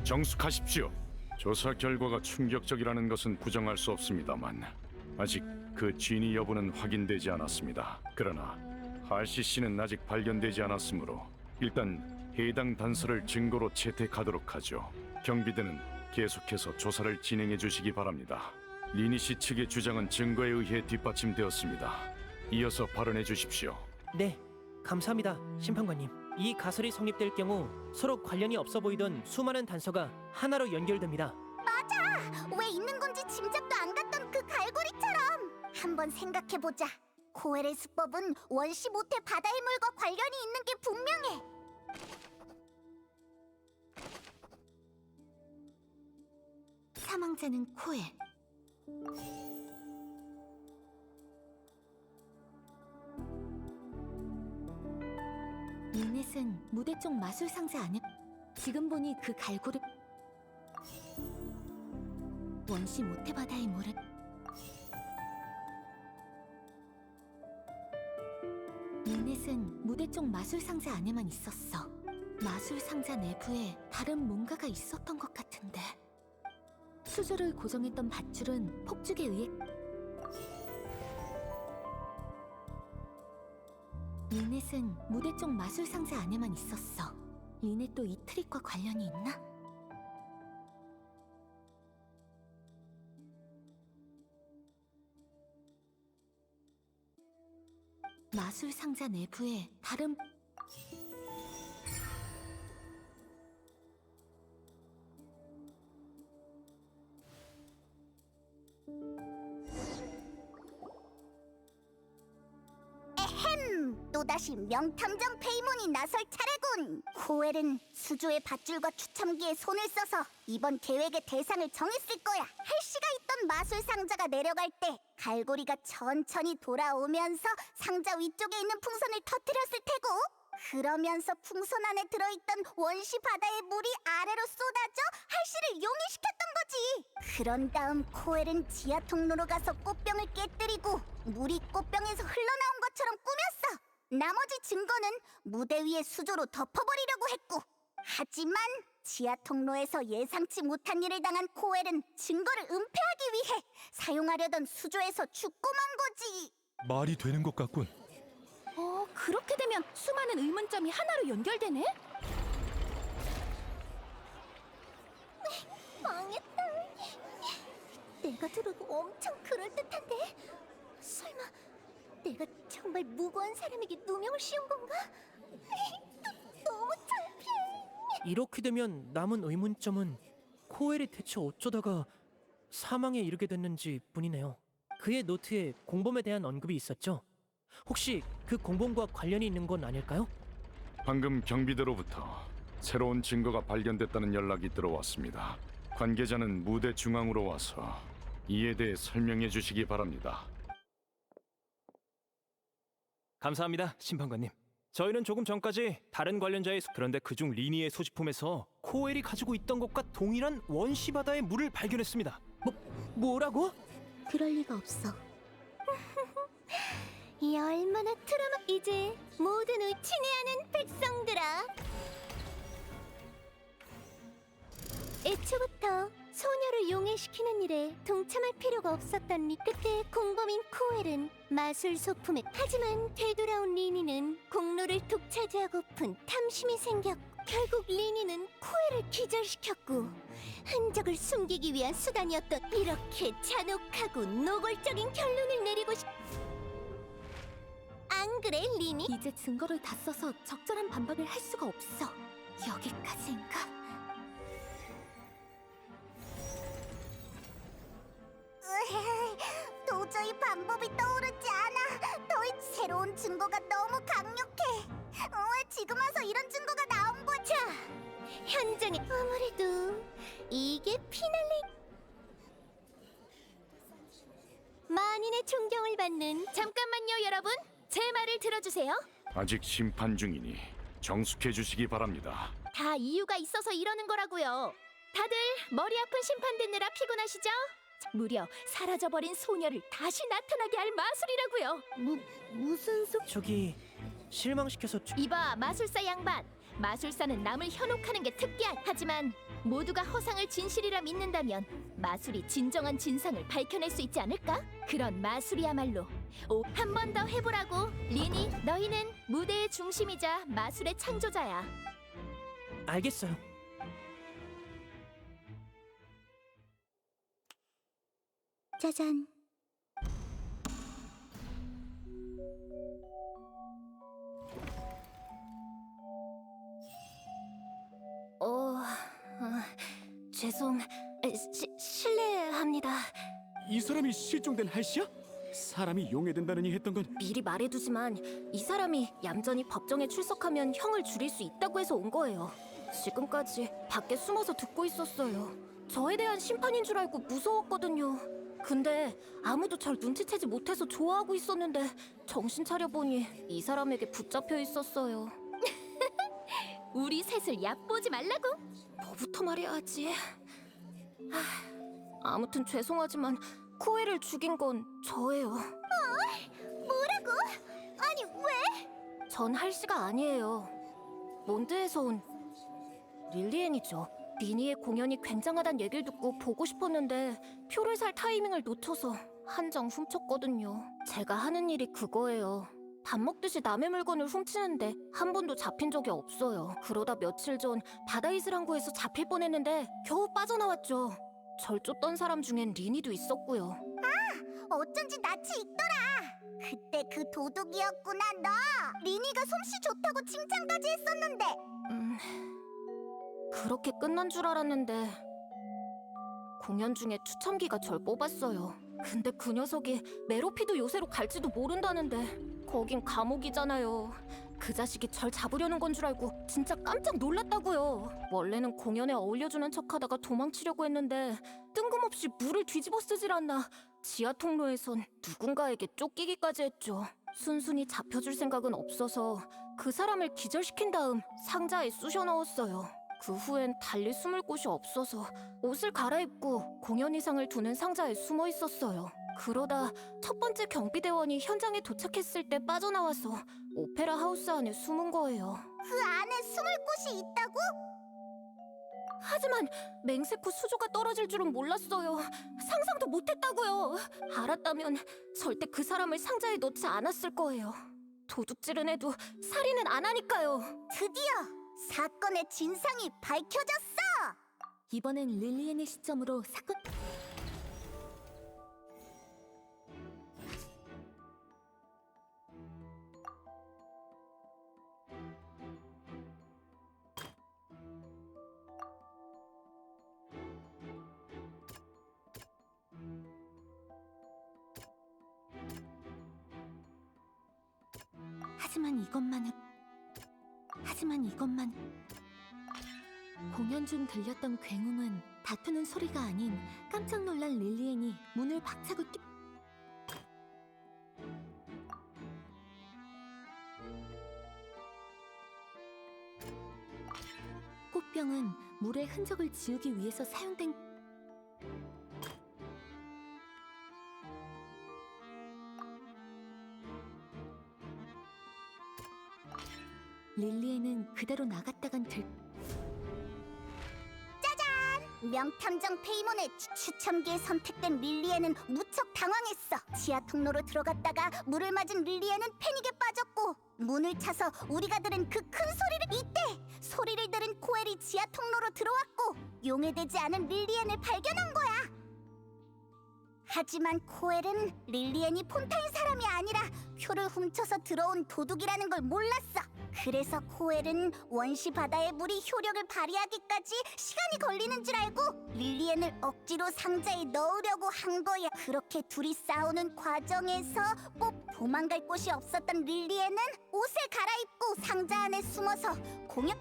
Speaker 7: 정숙하십시오. 조사 결과가 충격적이라는 것은 부정할 수 없습니다만 아직 그 진위 여부는 확인되지 않았습니다. 그러나 할시 씨는 아직 발견되지 않았으므로 일단 해당 단서를 증거로 채택하도록 하죠. 경비대는 계속해서 조사를 진행해 주시기 바랍니다. 리니 씨 측의 주장은 증거에 의해 뒷받침되었습니다. 이어서 발언해 주십시오.
Speaker 9: 네, 감사합니다, 심판관님. 이 가설이 성립될 경우 서로 관련이 없어 보이던 수많은 단서가 하나로 연결됩니다.
Speaker 1: 왜 있는 건지 짐작도 안 갔던 그 갈고리처럼. 한번 생각해보자. 코엘의 수법은 원시 모태 바다의 물과 관련이 있는 게 분명해. 사망자는 코엘. 리넷은 무대 쪽 마술 상자 안에. 지금 보니 그 갈고리 원시 모태 바다의 물은 리넷은 무대 쪽 마술 상자 안에만 있었어. 마술 상자 내부에 다른 뭔가가 있었던 것 같은데. 수조를 고정했던 밧줄은 폭죽에 의해 리넷은 무대 쪽 마술 상자 안에만 있었어. 리넷도 이 트릭과 관련이 있나? 마술 상자 내부에 다른 또다시 명탐정 페이몬이 나설 차례군. 코엘은 수조의 밧줄과 추첨기에 손을 써서 이번 계획의 대상을 정했을 거야. 할시가 있던 마술 상자가 내려갈 때 갈고리가 천천히 돌아오면서 상자 위쪽에 있는 풍선을 터뜨렸을 테고, 그러면서 풍선 안에 들어있던 원시 바다의 물이 아래로 쏟아져 할시를 용해시켰던 거지. 그런 다음 코엘은 지하 통로로 가서 꽃병을 깨뜨리고 물이 꽃병에서 흘러나온 것처럼 꾸몄어. 나머지 증거는 무대 위에 수조로 덮어버리려고 했고, 하지만 지하 통로에서 예상치 못한 일을 당한 코엘은 증거를 은폐하기 위해 사용하려던 수조에서 죽고 만 거지.
Speaker 10: 말이 되는 것 같군.
Speaker 6: 그렇게 되면 수많은 의문점이 하나로 연결되네? 망했다. 내가 들어도 엄청 그럴듯한데? 설마 내가 정말 무고한 사람에게 누명을 씌운 건가? 너무 창피해.
Speaker 9: 이렇게 되면 남은 의문점은 코엘이 대체 어쩌다가 사망에 이르게 됐는지 뿐이네요. 그의 노트에 공범에 대한 언급이 있었죠? 혹시 그 공범과 관련이 있는 건 아닐까요?
Speaker 7: 방금 경비대로부터 새로운 증거가 발견됐다는 연락이 들어왔습니다. 관계자는 무대 중앙으로 와서 이에 대해 설명해 주시기 바랍니다.
Speaker 4: 감사합니다, 심판관님. 저희는 조금 전까지 다른 관련자의 그런데 그중 리니의 소지품에서 코엘이 가지고 있던 것과 동일한 원시 바다의 물을 발견했습니다.
Speaker 9: 뭐라고?
Speaker 1: 그럴 리가 없어. 이 얼마나 트라마. 이제 모든 친애하는 백성들아, 애초부터 소녀를 용해시키는 일에 동참할 필요가 없었던 리. 그때 공범인 코엘은 마술 소품에, 하지만 되돌아온 리니는 공로를 독차지하고픈 탐심이 생겼고, 결국 리니는 코엘을 기절시켰고 흔적을 숨기기 위한 수단이었던. 이렇게 잔혹하고 노골적인 결론을 내리고 싶.
Speaker 6: 안 그래, 리니? 이제 증거를 다 써서 적절한 반박을 할 수가 없어. 여기까지인가?
Speaker 1: 도저히 방법이 떠오르지 않아. 너희 새로운 증거가 너무 강력해. 왜 지금 와서 이런 증거가 나온 거지?
Speaker 6: 자, 현장에 아무래도 이게 피날레. 만인의 존경을 받는 잠깐만요, 여러분. 제 말을 들어주세요.
Speaker 7: 아직 심판 중이니 정숙해 주시기 바랍니다.
Speaker 6: 다 이유가 있어서 이러는 거라고요. 다들 머리 아픈 심판 듣느라 피곤하시죠? 무려 사라져버린 소녀를 다시 나타나게 할 마술이라고요.
Speaker 1: 무슨 소...
Speaker 9: 저기 실망시켜서
Speaker 6: 이봐, 마술사 양반. 마술사는 남을 현혹하는 게 특기야. 하지만 모두가 허상을 진실이라 믿는다면 마술이 진정한 진상을 밝혀낼 수 있지 않을까? 그런 마술이야말로 한 번 더 해보라고. 리니, 너희는 무대의 중심이자 마술의 창조자야.
Speaker 9: 알겠어요.
Speaker 1: 짜잔.
Speaker 8: 실례합니다.
Speaker 11: 이 사람이 실종된 할시야? 사람이 용해된다느니 했던 건
Speaker 8: 미리 말해두지만 이 사람이 얌전히 법정에 출석하면 형을 줄일 수 있다고 해서 온 거예요. 지금까지 밖에 숨어서 듣고 있었어요. 저에 대한 심판인 줄 알고 무서웠거든요. 근데 아무도 절 눈치채지 못해서 좋아하고 있었는데 정신 차려보니 이 사람에게 붙잡혀 있었어요.
Speaker 6: 우리 셋을 얕보지 말라고.
Speaker 8: 뭐부터 말해야지. 아무튼 죄송하지만 코에를 죽인 건 저예요.
Speaker 1: 뭐라고? 아니 왜?
Speaker 8: 전 할시가 아니에요. 몬드에서 온 릴리엔이죠. 리니의 공연이 굉장하단 얘기를 듣고 보고 싶었는데 표를 살 타이밍을 놓쳐서 한 장 훔쳤거든요. 제가 하는 일이 그거예요. 밥 먹듯이 남의 물건을 훔치는데 한 번도 잡힌 적이 없어요. 그러다 며칠 전 바다이슬 항구에서 잡힐 뻔했는데 겨우 빠져나왔죠. 절 쫓던 사람 중엔 리니도 있었고요.
Speaker 1: 어쩐지 낯이 익더라. 그때 그 도둑이었구나 너. 리니가 솜씨 좋다고 칭찬까지 했었는데.
Speaker 8: 그렇게 끝난 줄 알았는데 공연 중에 추첨기가 절 뽑았어요. 근데 그 녀석이 메로피드 요새로 갈지도 모른다는데 거긴 감옥이잖아요. 그 자식이 절 잡으려는 건 줄 알고 진짜 깜짝 놀랐다고요. 원래는 공연에 어울려주는 척하다가 도망치려고 했는데 뜬금없이 물을 뒤집어 쓰질 않나 지하 통로에선 누군가에게 쫓기기까지 했죠. 순순히 잡혀줄 생각은 없어서 그 사람을 기절시킨 다음 상자에 쑤셔 넣었어요. 그 후엔 달리 숨을 곳이 없어서 옷을 갈아입고 공연 의상을 두는 상자에 숨어 있었어요. 그러다 첫 번째 경비대원이 현장에 도착했을 때 빠져나와서 오페라 하우스 안에 숨은 거예요.
Speaker 1: 그 안에 숨을 곳이 있다고?
Speaker 8: 하지만 맹세코 수조가 떨어질 줄은 몰랐어요. 상상도 못했다고요. 알았다면 절대 그 사람을 상자에 넣지 않았을 거예요. 도둑질은 해도 살인은 안 하니까요.
Speaker 1: 드디어 사건의 진상이 밝혀졌어.
Speaker 6: 이번엔 릴리엔의 시점으로 사건. 하지만 이것만 공연 중 들렸던 굉음은 다투는 소리가 아닌 깜짝 놀란 릴리엔이 문을 박차고 꽃병은 물의 흔적을 지우기 위해서 사용된 릴리엔은 그대로 나갔다간
Speaker 1: 명탐정 페이몬의 추첨기에 선택된 릴리엔은 무척 당황했어. 지하 통로로 들어갔다가 물을 맞은 릴리엔은 패닉에 빠졌고 문을 차서 우리가 들은 그 큰 소리를 이때 소리를 들은 코엘이 지하 통로로 들어왔고 용해되지 않은 릴리엔을 발견한 거야. 하지만 코엘은 릴리엔이 폰타인 사람이 아니라 표를 훔쳐서 들어온 도둑이라는 걸 몰랐어. 그래서 코엘은 원시 바다의 물이 효력을 발휘하기까지 시간이 걸리는 줄 알고 릴리엔을 억지로 상자에 넣으려고 한 거야. 그렇게 둘이 싸우는 과정에서 도망갈 곳이 없었던 릴리엔은 옷을 갈아입고 상자 안에 숨어서 공연...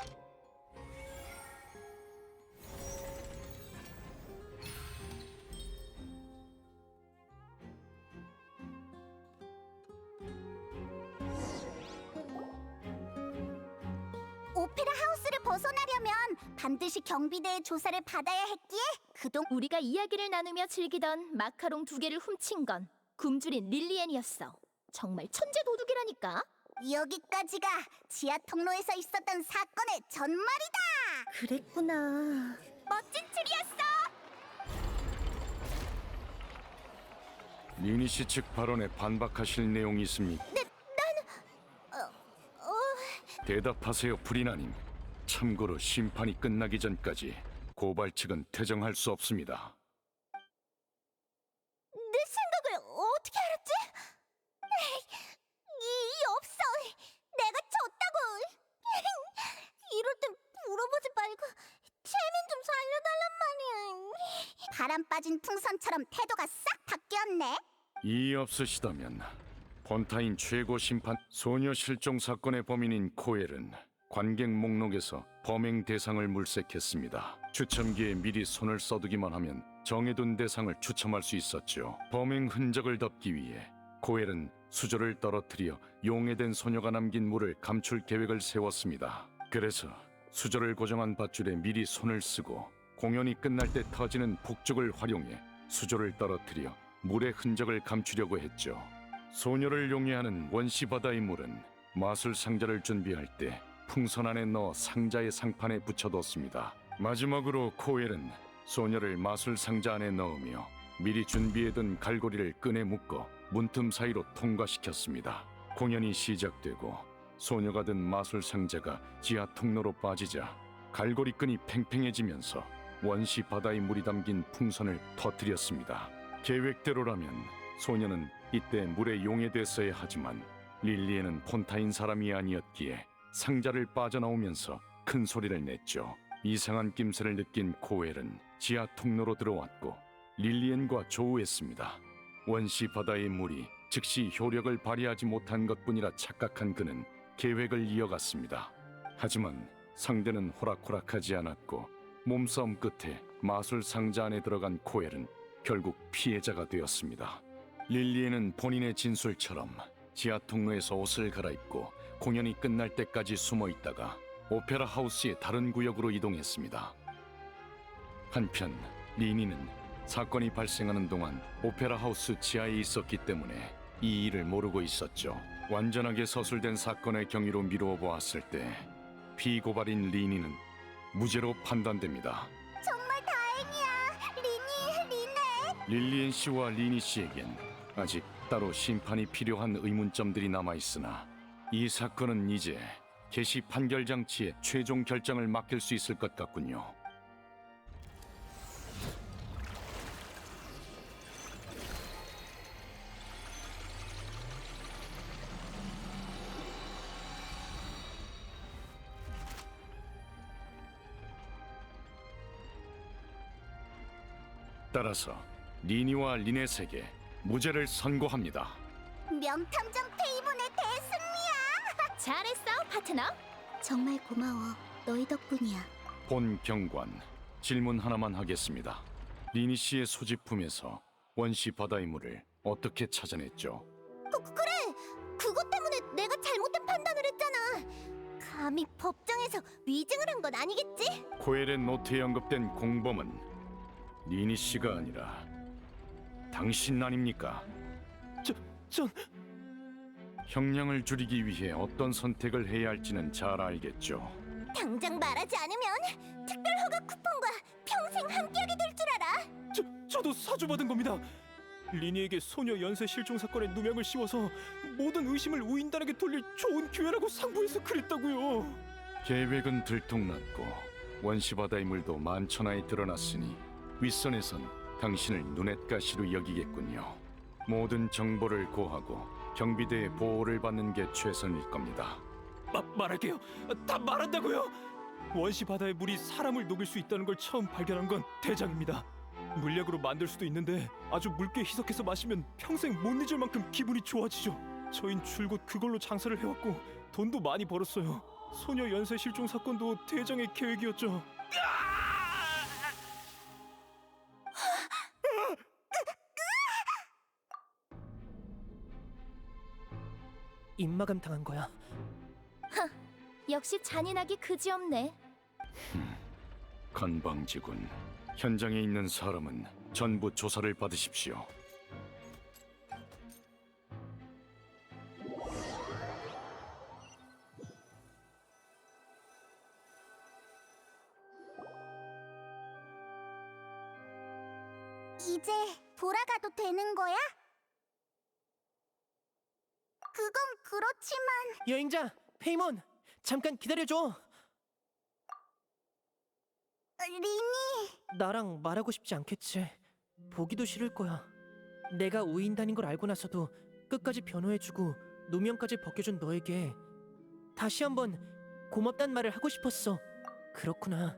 Speaker 1: 오페라 하우스를 벗어나려면 반드시 경비대의 조사를 받아야 했기에 그동
Speaker 6: 우리가 이야기를 나누며 즐기던 마카롱 2개를 훔친 건 굶주린 릴리엔이었어. 정말 천재 도둑이라니까.
Speaker 1: 여기까지가 지하 통로에서 있었던 사건의 전말이다.
Speaker 6: 그랬구나.
Speaker 1: 멋진 추리였어.
Speaker 7: 리니 씨 측 발언에 반박하실 내용이 있습니까? 대답하세요, 프리나님. 참고로 심판이 끝나기 전까지 고발 측은 퇴정할 수 없습니다.
Speaker 1: 내 생각을 어떻게 알았지? 이 없어. 내가 졌다고. 이럴 땐 물어보지 말고 재민 좀 살려달란 말이야. 바람 빠진 풍선처럼 태도가 싹 바뀌었네.
Speaker 7: 이의 없으시다면 폰타인 최고 심판 소녀 실종 사건의 범인인 코엘은 관객 목록에서 범행 대상을 물색했습니다. 추첨기에 미리 손을 써두기만 하면 정해둔 대상을 추첨할 수 있었죠. 범행 흔적을 덮기 위해 코엘은 수조를 떨어뜨려 용해된 소녀가 남긴 물을 감출 계획을 세웠습니다. 그래서 수조를 고정한 밧줄에 미리 손을 쓰고 공연이 끝날 때 터지는 폭죽을 활용해 수조를 떨어뜨려 물의 흔적을 감추려고 했죠. 소녀를 용해하는 원시 바다의 물은 마술 상자를 준비할 때 풍선 안에 넣어 상자의 상판에 붙여뒀습니다. 마지막으로 코엘은 소녀를 마술 상자 안에 넣으며 미리 준비해둔 갈고리를 끈에 묶어 문틈 사이로 통과시켰습니다. 공연이 시작되고 소녀가 든 마술 상자가 지하 통로로 빠지자 갈고리 끈이 팽팽해지면서 원시 바다의 물이 담긴 풍선을 터뜨렸습니다. 계획대로라면 소녀는 이때 물에 용해됐어야 하지만 릴리엔은 폰타인 사람이 아니었기에 상자를 빠져나오면서 큰 소리를 냈죠. 이상한 낌새를 느낀 코엘은 지하 통로로 들어왔고 릴리엔과 조우했습니다. 원시 바다의 물이 즉시 효력을 발휘하지 못한 것뿐이라 착각한 그는 계획을 이어갔습니다. 하지만 상대는 호락호락하지 않았고 몸싸움 끝에 마술 상자 안에 들어간 코엘은 결국 피해자가 되었습니다. 릴리엔은 본인의 진술처럼 지하 통로에서 옷을 갈아입고 공연이 끝날 때까지 숨어 있다가 오페라 하우스의 다른 구역으로 이동했습니다. 한편 리니는 사건이 발생하는 동안 오페라 하우스 지하에 있었기 때문에 이 일을 모르고 있었죠. 완전하게 서술된 사건의 경위로 미루어 보았을 때 피고발인 리니는 무죄로 판단됩니다.
Speaker 1: 정말 다행이야. 리네.
Speaker 7: 릴리엔 씨와 리니 씨에겐 아직 따로 심판이 필요한 의문점들이 남아있으나 이 사건은 이제 개시 판결 장치에 최종 결정을 맡길 수 있을 것 같군요. 따라서 리니와 리넷에게 무죄를 선고합니다.
Speaker 1: 명탐정 페이몬의 대승리야.
Speaker 6: 잘했어, 파트너.
Speaker 1: 정말 고마워. 너희 덕분이야.
Speaker 7: 본 경관, 질문 하나만 하겠습니다. 리니 씨의 소지품에서 원시 바다의 물을 어떻게 찾아냈죠?
Speaker 1: 그래. 그것 때문에 내가 잘못된 판단을 했잖아. 감히 법정에서 위증을 한 건 아니겠지?
Speaker 7: 코엘의 노트에 언급된 공범은 리니 씨가 아니라 당신 아닙니까?
Speaker 5: 전
Speaker 7: 형량을 줄이기 위해 어떤 선택을 해야 할지는 잘 알겠죠.
Speaker 1: 당장 말하지 않으면 특별 허가 쿠폰과 평생 함께하게 될 줄 알아.
Speaker 4: 저도 사주받은 겁니다. 리니에게 소녀 연쇄 실종 사건에 누명을 씌워서 모든 의심을 우인단에게 돌릴 좋은 기회라고 상부해서 그랬다고요.
Speaker 7: 계획은 들통났고 원시 바다의 물도 만천하에 드러났으니 윗선에선 당신을 눈엣가시로 여기겠군요. 모든 정보를 고하고 경비대의 보호를 받는 게 최선일 겁니다.
Speaker 4: 말할게요. 다 말한다고요. 원시 바다의 물이 사람을 녹일 수 있다는 걸 처음 발견한 건 대장입니다. 물약으로 만들 수도 있는데 아주 묽게 희석해서 마시면 평생 못 잊을 만큼 기분이 좋아지죠. 저흰 줄곧 그걸로 장사를 해왔고 돈도 많이 벌었어요. 소녀 연쇄 실종 사건도 대장의 계획이었죠.
Speaker 9: 입마감 당한 거야.
Speaker 6: 역시 잔인하기 그지없네.
Speaker 7: 건방지군. 현장에 있는 사람은 전부 조사를 받으십시오.
Speaker 1: 이제 돌아가도 되는 거야? 그건 그렇지만
Speaker 9: 여행자 페이몬, 잠깐 기다려줘.
Speaker 1: 리니,
Speaker 9: 나랑 말하고 싶지 않겠지. 보기도 싫을 거야. 내가 우인단인 걸 알고 나서도 끝까지 변호해주고 누명까지 벗겨준 너에게 다시 한번 고맙단 말을 하고 싶었어. 그렇구나.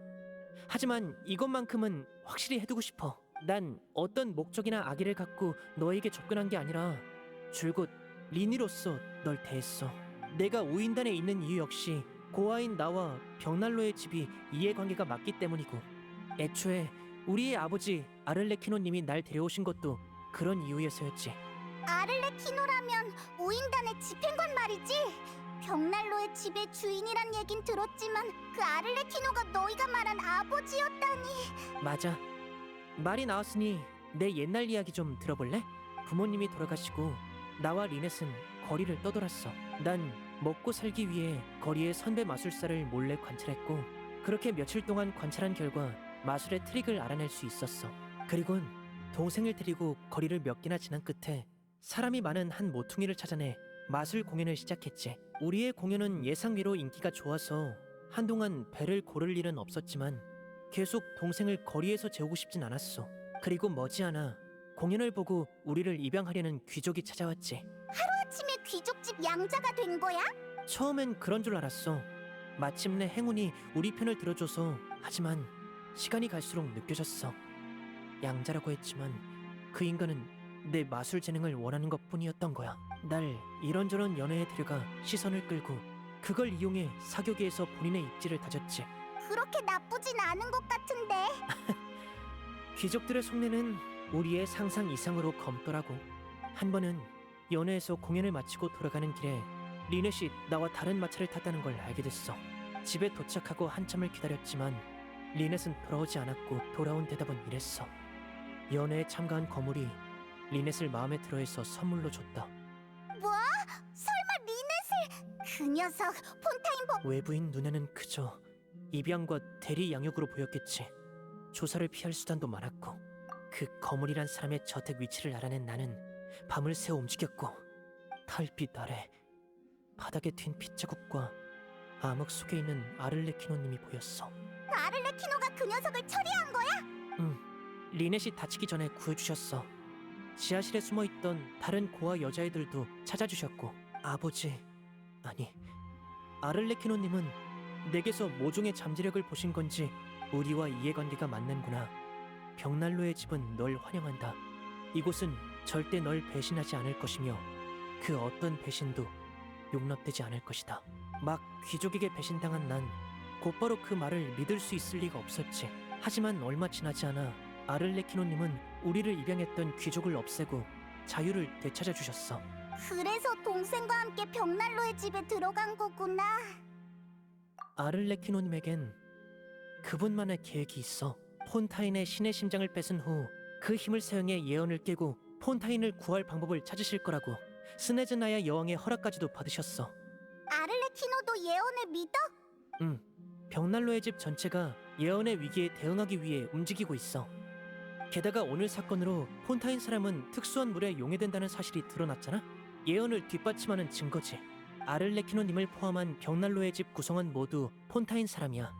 Speaker 9: 하지만 이것만큼은 확실히 해두고 싶어. 난 어떤 목적이나 악의를 갖고 너에게 접근한 게 아니라 줄곧 리니로서 널 대했어. 내가 우인단에 있는 이유 역시 고아인 나와 벽난로의 집이 이해관계가 맞기 때문이고, 애초에 우리의 아버지 아를레키노님이 날 데려오신 것도 그런 이유에서였지.
Speaker 1: 아를레키노라면 우인단의 집행관 말이지? 벽난로의 집의 주인이란 얘긴 들었지만 그 아를레키노가 너희가 말한 아버지였다니.
Speaker 9: 맞아. 말이 나왔으니 내 옛날 이야기 좀 들어볼래? 부모님이 돌아가시고 나와 리넷은 거리를 떠돌았어. 난 먹고 살기 위해 거리의 선배 마술사를 몰래 관찰했고, 그렇게 며칠 동안 관찰한 결과 마술의 트릭을 알아낼 수 있었어. 그리곤 동생을 데리고 거리를 몇 개나 지난 끝에 사람이 많은 한 모퉁이를 찾아내 마술 공연을 시작했지. 우리의 공연은 예상외로 인기가 좋아서 한동안 배를 고를 일은 없었지만 계속 동생을 거리에서 재우고 싶진 않았어. 그리고 머지않아 공연을 보고 우리를 입양하려는 귀족이 찾아왔지.
Speaker 1: 하루아침에 귀족집 양자가 된 거야?
Speaker 9: 처음엔 그런 줄 알았어. 마침내 행운이 우리 편을 들어줘서. 하지만 시간이 갈수록 느껴졌어. 양자라고 했지만 그 인간은 내 마술 재능을 원하는 것뿐이었던 거야. 날 이런저런 연애에 데려가 시선을 끌고 그걸 이용해 사교계에서 본인의 입지를 다졌지.
Speaker 1: 그렇게 나쁘진 않은 것 같은데.
Speaker 9: 귀족들의 속내는 우리의 상상 이상으로 검더라고. 한 번은 연회에서 공연을 마치고 돌아가는 길에 리넷이 나와 다른 마차를 탔다는 걸 알게 됐어. 집에 도착하고 한참을 기다렸지만 리넷은 돌아오지 않았고 돌아온 대답은 이랬어. 연회에 참가한 거물이 리넷을 마음에 들어해서 선물로 줬다.
Speaker 1: 뭐? 설마 리넷을? 그 녀석 폰타인 법...
Speaker 9: 외부인 눈에는 그저 입양과 대리 양육으로 보였겠지. 조사를 피할 수단도 많았고, 그 거물이란 사람의 저택 위치를 알아낸 나는 밤을 새워 움직였고, 달빛 아래 바닥에 튄 핏자국과 암흑 속에 있는 아를레키노님이 보였어.
Speaker 1: 아를레키노가 그 녀석을 처리한 거야?
Speaker 9: 응, 리넷이 다치기 전에 구해주셨어. 지하실에 숨어있던 다른 고아 여자애들도 찾아주셨고, 아버지, 아니 아를레키노님은 내게서 모종의 잠재력을 보신 건지 우리와 이해관계가 맞는구나. 벽난로의 집은 널 환영한다. 이곳은 절대 널 배신하지 않을 것이며 그 어떤 배신도 용납되지 않을 것이다. 막 귀족에게 배신당한 난 곧바로 그 말을 믿을 수 있을 리가 없었지. 하지만 얼마 지나지 않아 아를레키노님은 우리를 입양했던 귀족을 없애고 자유를 되찾아 주셨어.
Speaker 1: 그래서 동생과 함께 벽난로의 집에 들어간 거구나.
Speaker 9: 아를레키노님에겐 그분만의 계획이 있어. 폰타인의 신의 심장을 뺏은 후 그 힘을 사용해 예언을 깨고 폰타인을 구할 방법을 찾으실 거라고 스네즈나야 여왕의 허락까지도 받으셨어.
Speaker 1: 아를레키노도 예언을 믿어?
Speaker 9: 응, 벽난로의 집 전체가 예언의 위기에 대응하기 위해 움직이고 있어. 게다가 오늘 사건으로 폰타인 사람은 특수한 물에 용해된다는 사실이 드러났잖아? 예언을 뒷받침하는 증거지. 아를레키노님을 포함한 벽난로의 집 구성원 모두 폰타인 사람이야.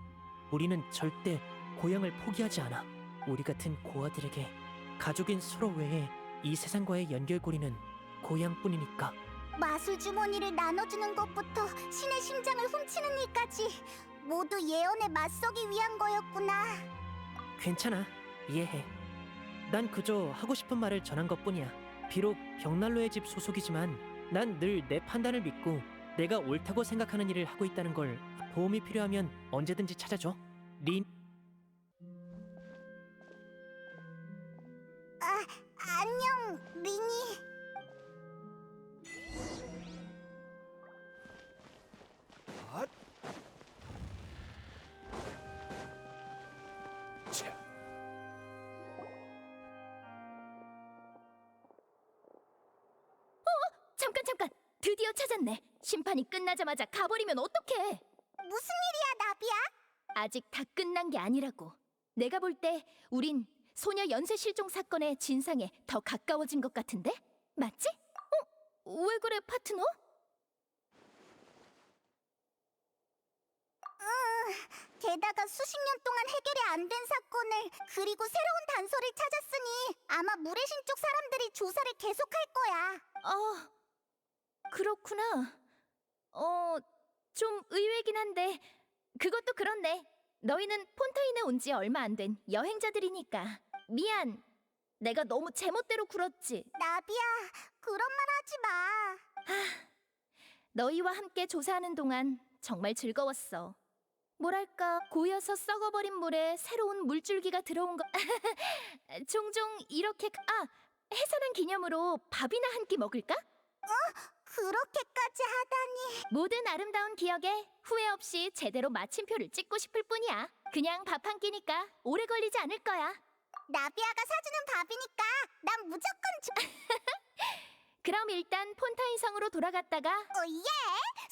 Speaker 9: 우리는 절대 고향을 포기하지 않아. 우리 같은 고아들에게 가족인 서로 외에 이 세상과의 연결고리는 고향뿐이니까.
Speaker 1: 마술 주머니를 나눠주는 것부터 신의 심장을 훔치는 일까지 모두 예언에 맞서기 위한 거였구나.
Speaker 9: 괜찮아, 이해해. 난 그저 하고 싶은 말을 전한 것뿐이야. 비록 벽난로의 집 소속이지만 난 늘 내 판단을 믿고 내가 옳다고 생각하는 일을 하고 있다는 걸. 도움이 필요하면 언제든지 찾아줘. 린.
Speaker 1: 안녕, 리니.
Speaker 6: 잠깐. 드디어 찾았네. 심판이 끝나자마자 가버리면 어떡해?
Speaker 1: 무슨 일이야, 나비야?
Speaker 6: 아직 다 끝난 게 아니라고. 내가 볼 때 우린 소녀 연쇄 실종 사건의 진상에 더 가까워진 것 같은데? 맞지? 왜 그래, 파트너?
Speaker 1: 게다가 수십 년 동안 해결이 안 된 사건을, 그리고 새로운 단서를 찾았으니 아마 무례신 쪽 사람들이 조사를 계속할 거야.
Speaker 6: 그렇구나. 좀 의외긴 한데 그것도 그렇네. 너희는 폰타인에 온 지 얼마 안 된 여행자들이니까. 미안. 내가 너무 제멋대로 굴었지.
Speaker 1: 나비야, 그런 말 하지 마.
Speaker 6: 너희와 함께 조사하는 동안 정말 즐거웠어. 뭐랄까, 고여서 썩어버린 물에 새로운 물줄기가 들어온 거. 종종 이렇게. 해산한 기념으로 밥이나 한 끼 먹을까?
Speaker 1: 그렇게까지 하다니.
Speaker 6: 모든 아름다운 기억에 후회 없이 제대로 마침표를 찍고 싶을 뿐이야. 그냥 밥 한 끼니까 오래 걸리지 않을 거야.
Speaker 1: 나비야가 사주는 밥이니까 난 무조건
Speaker 6: 그럼 일단 폰타인 성으로 돌아갔다가
Speaker 1: 예!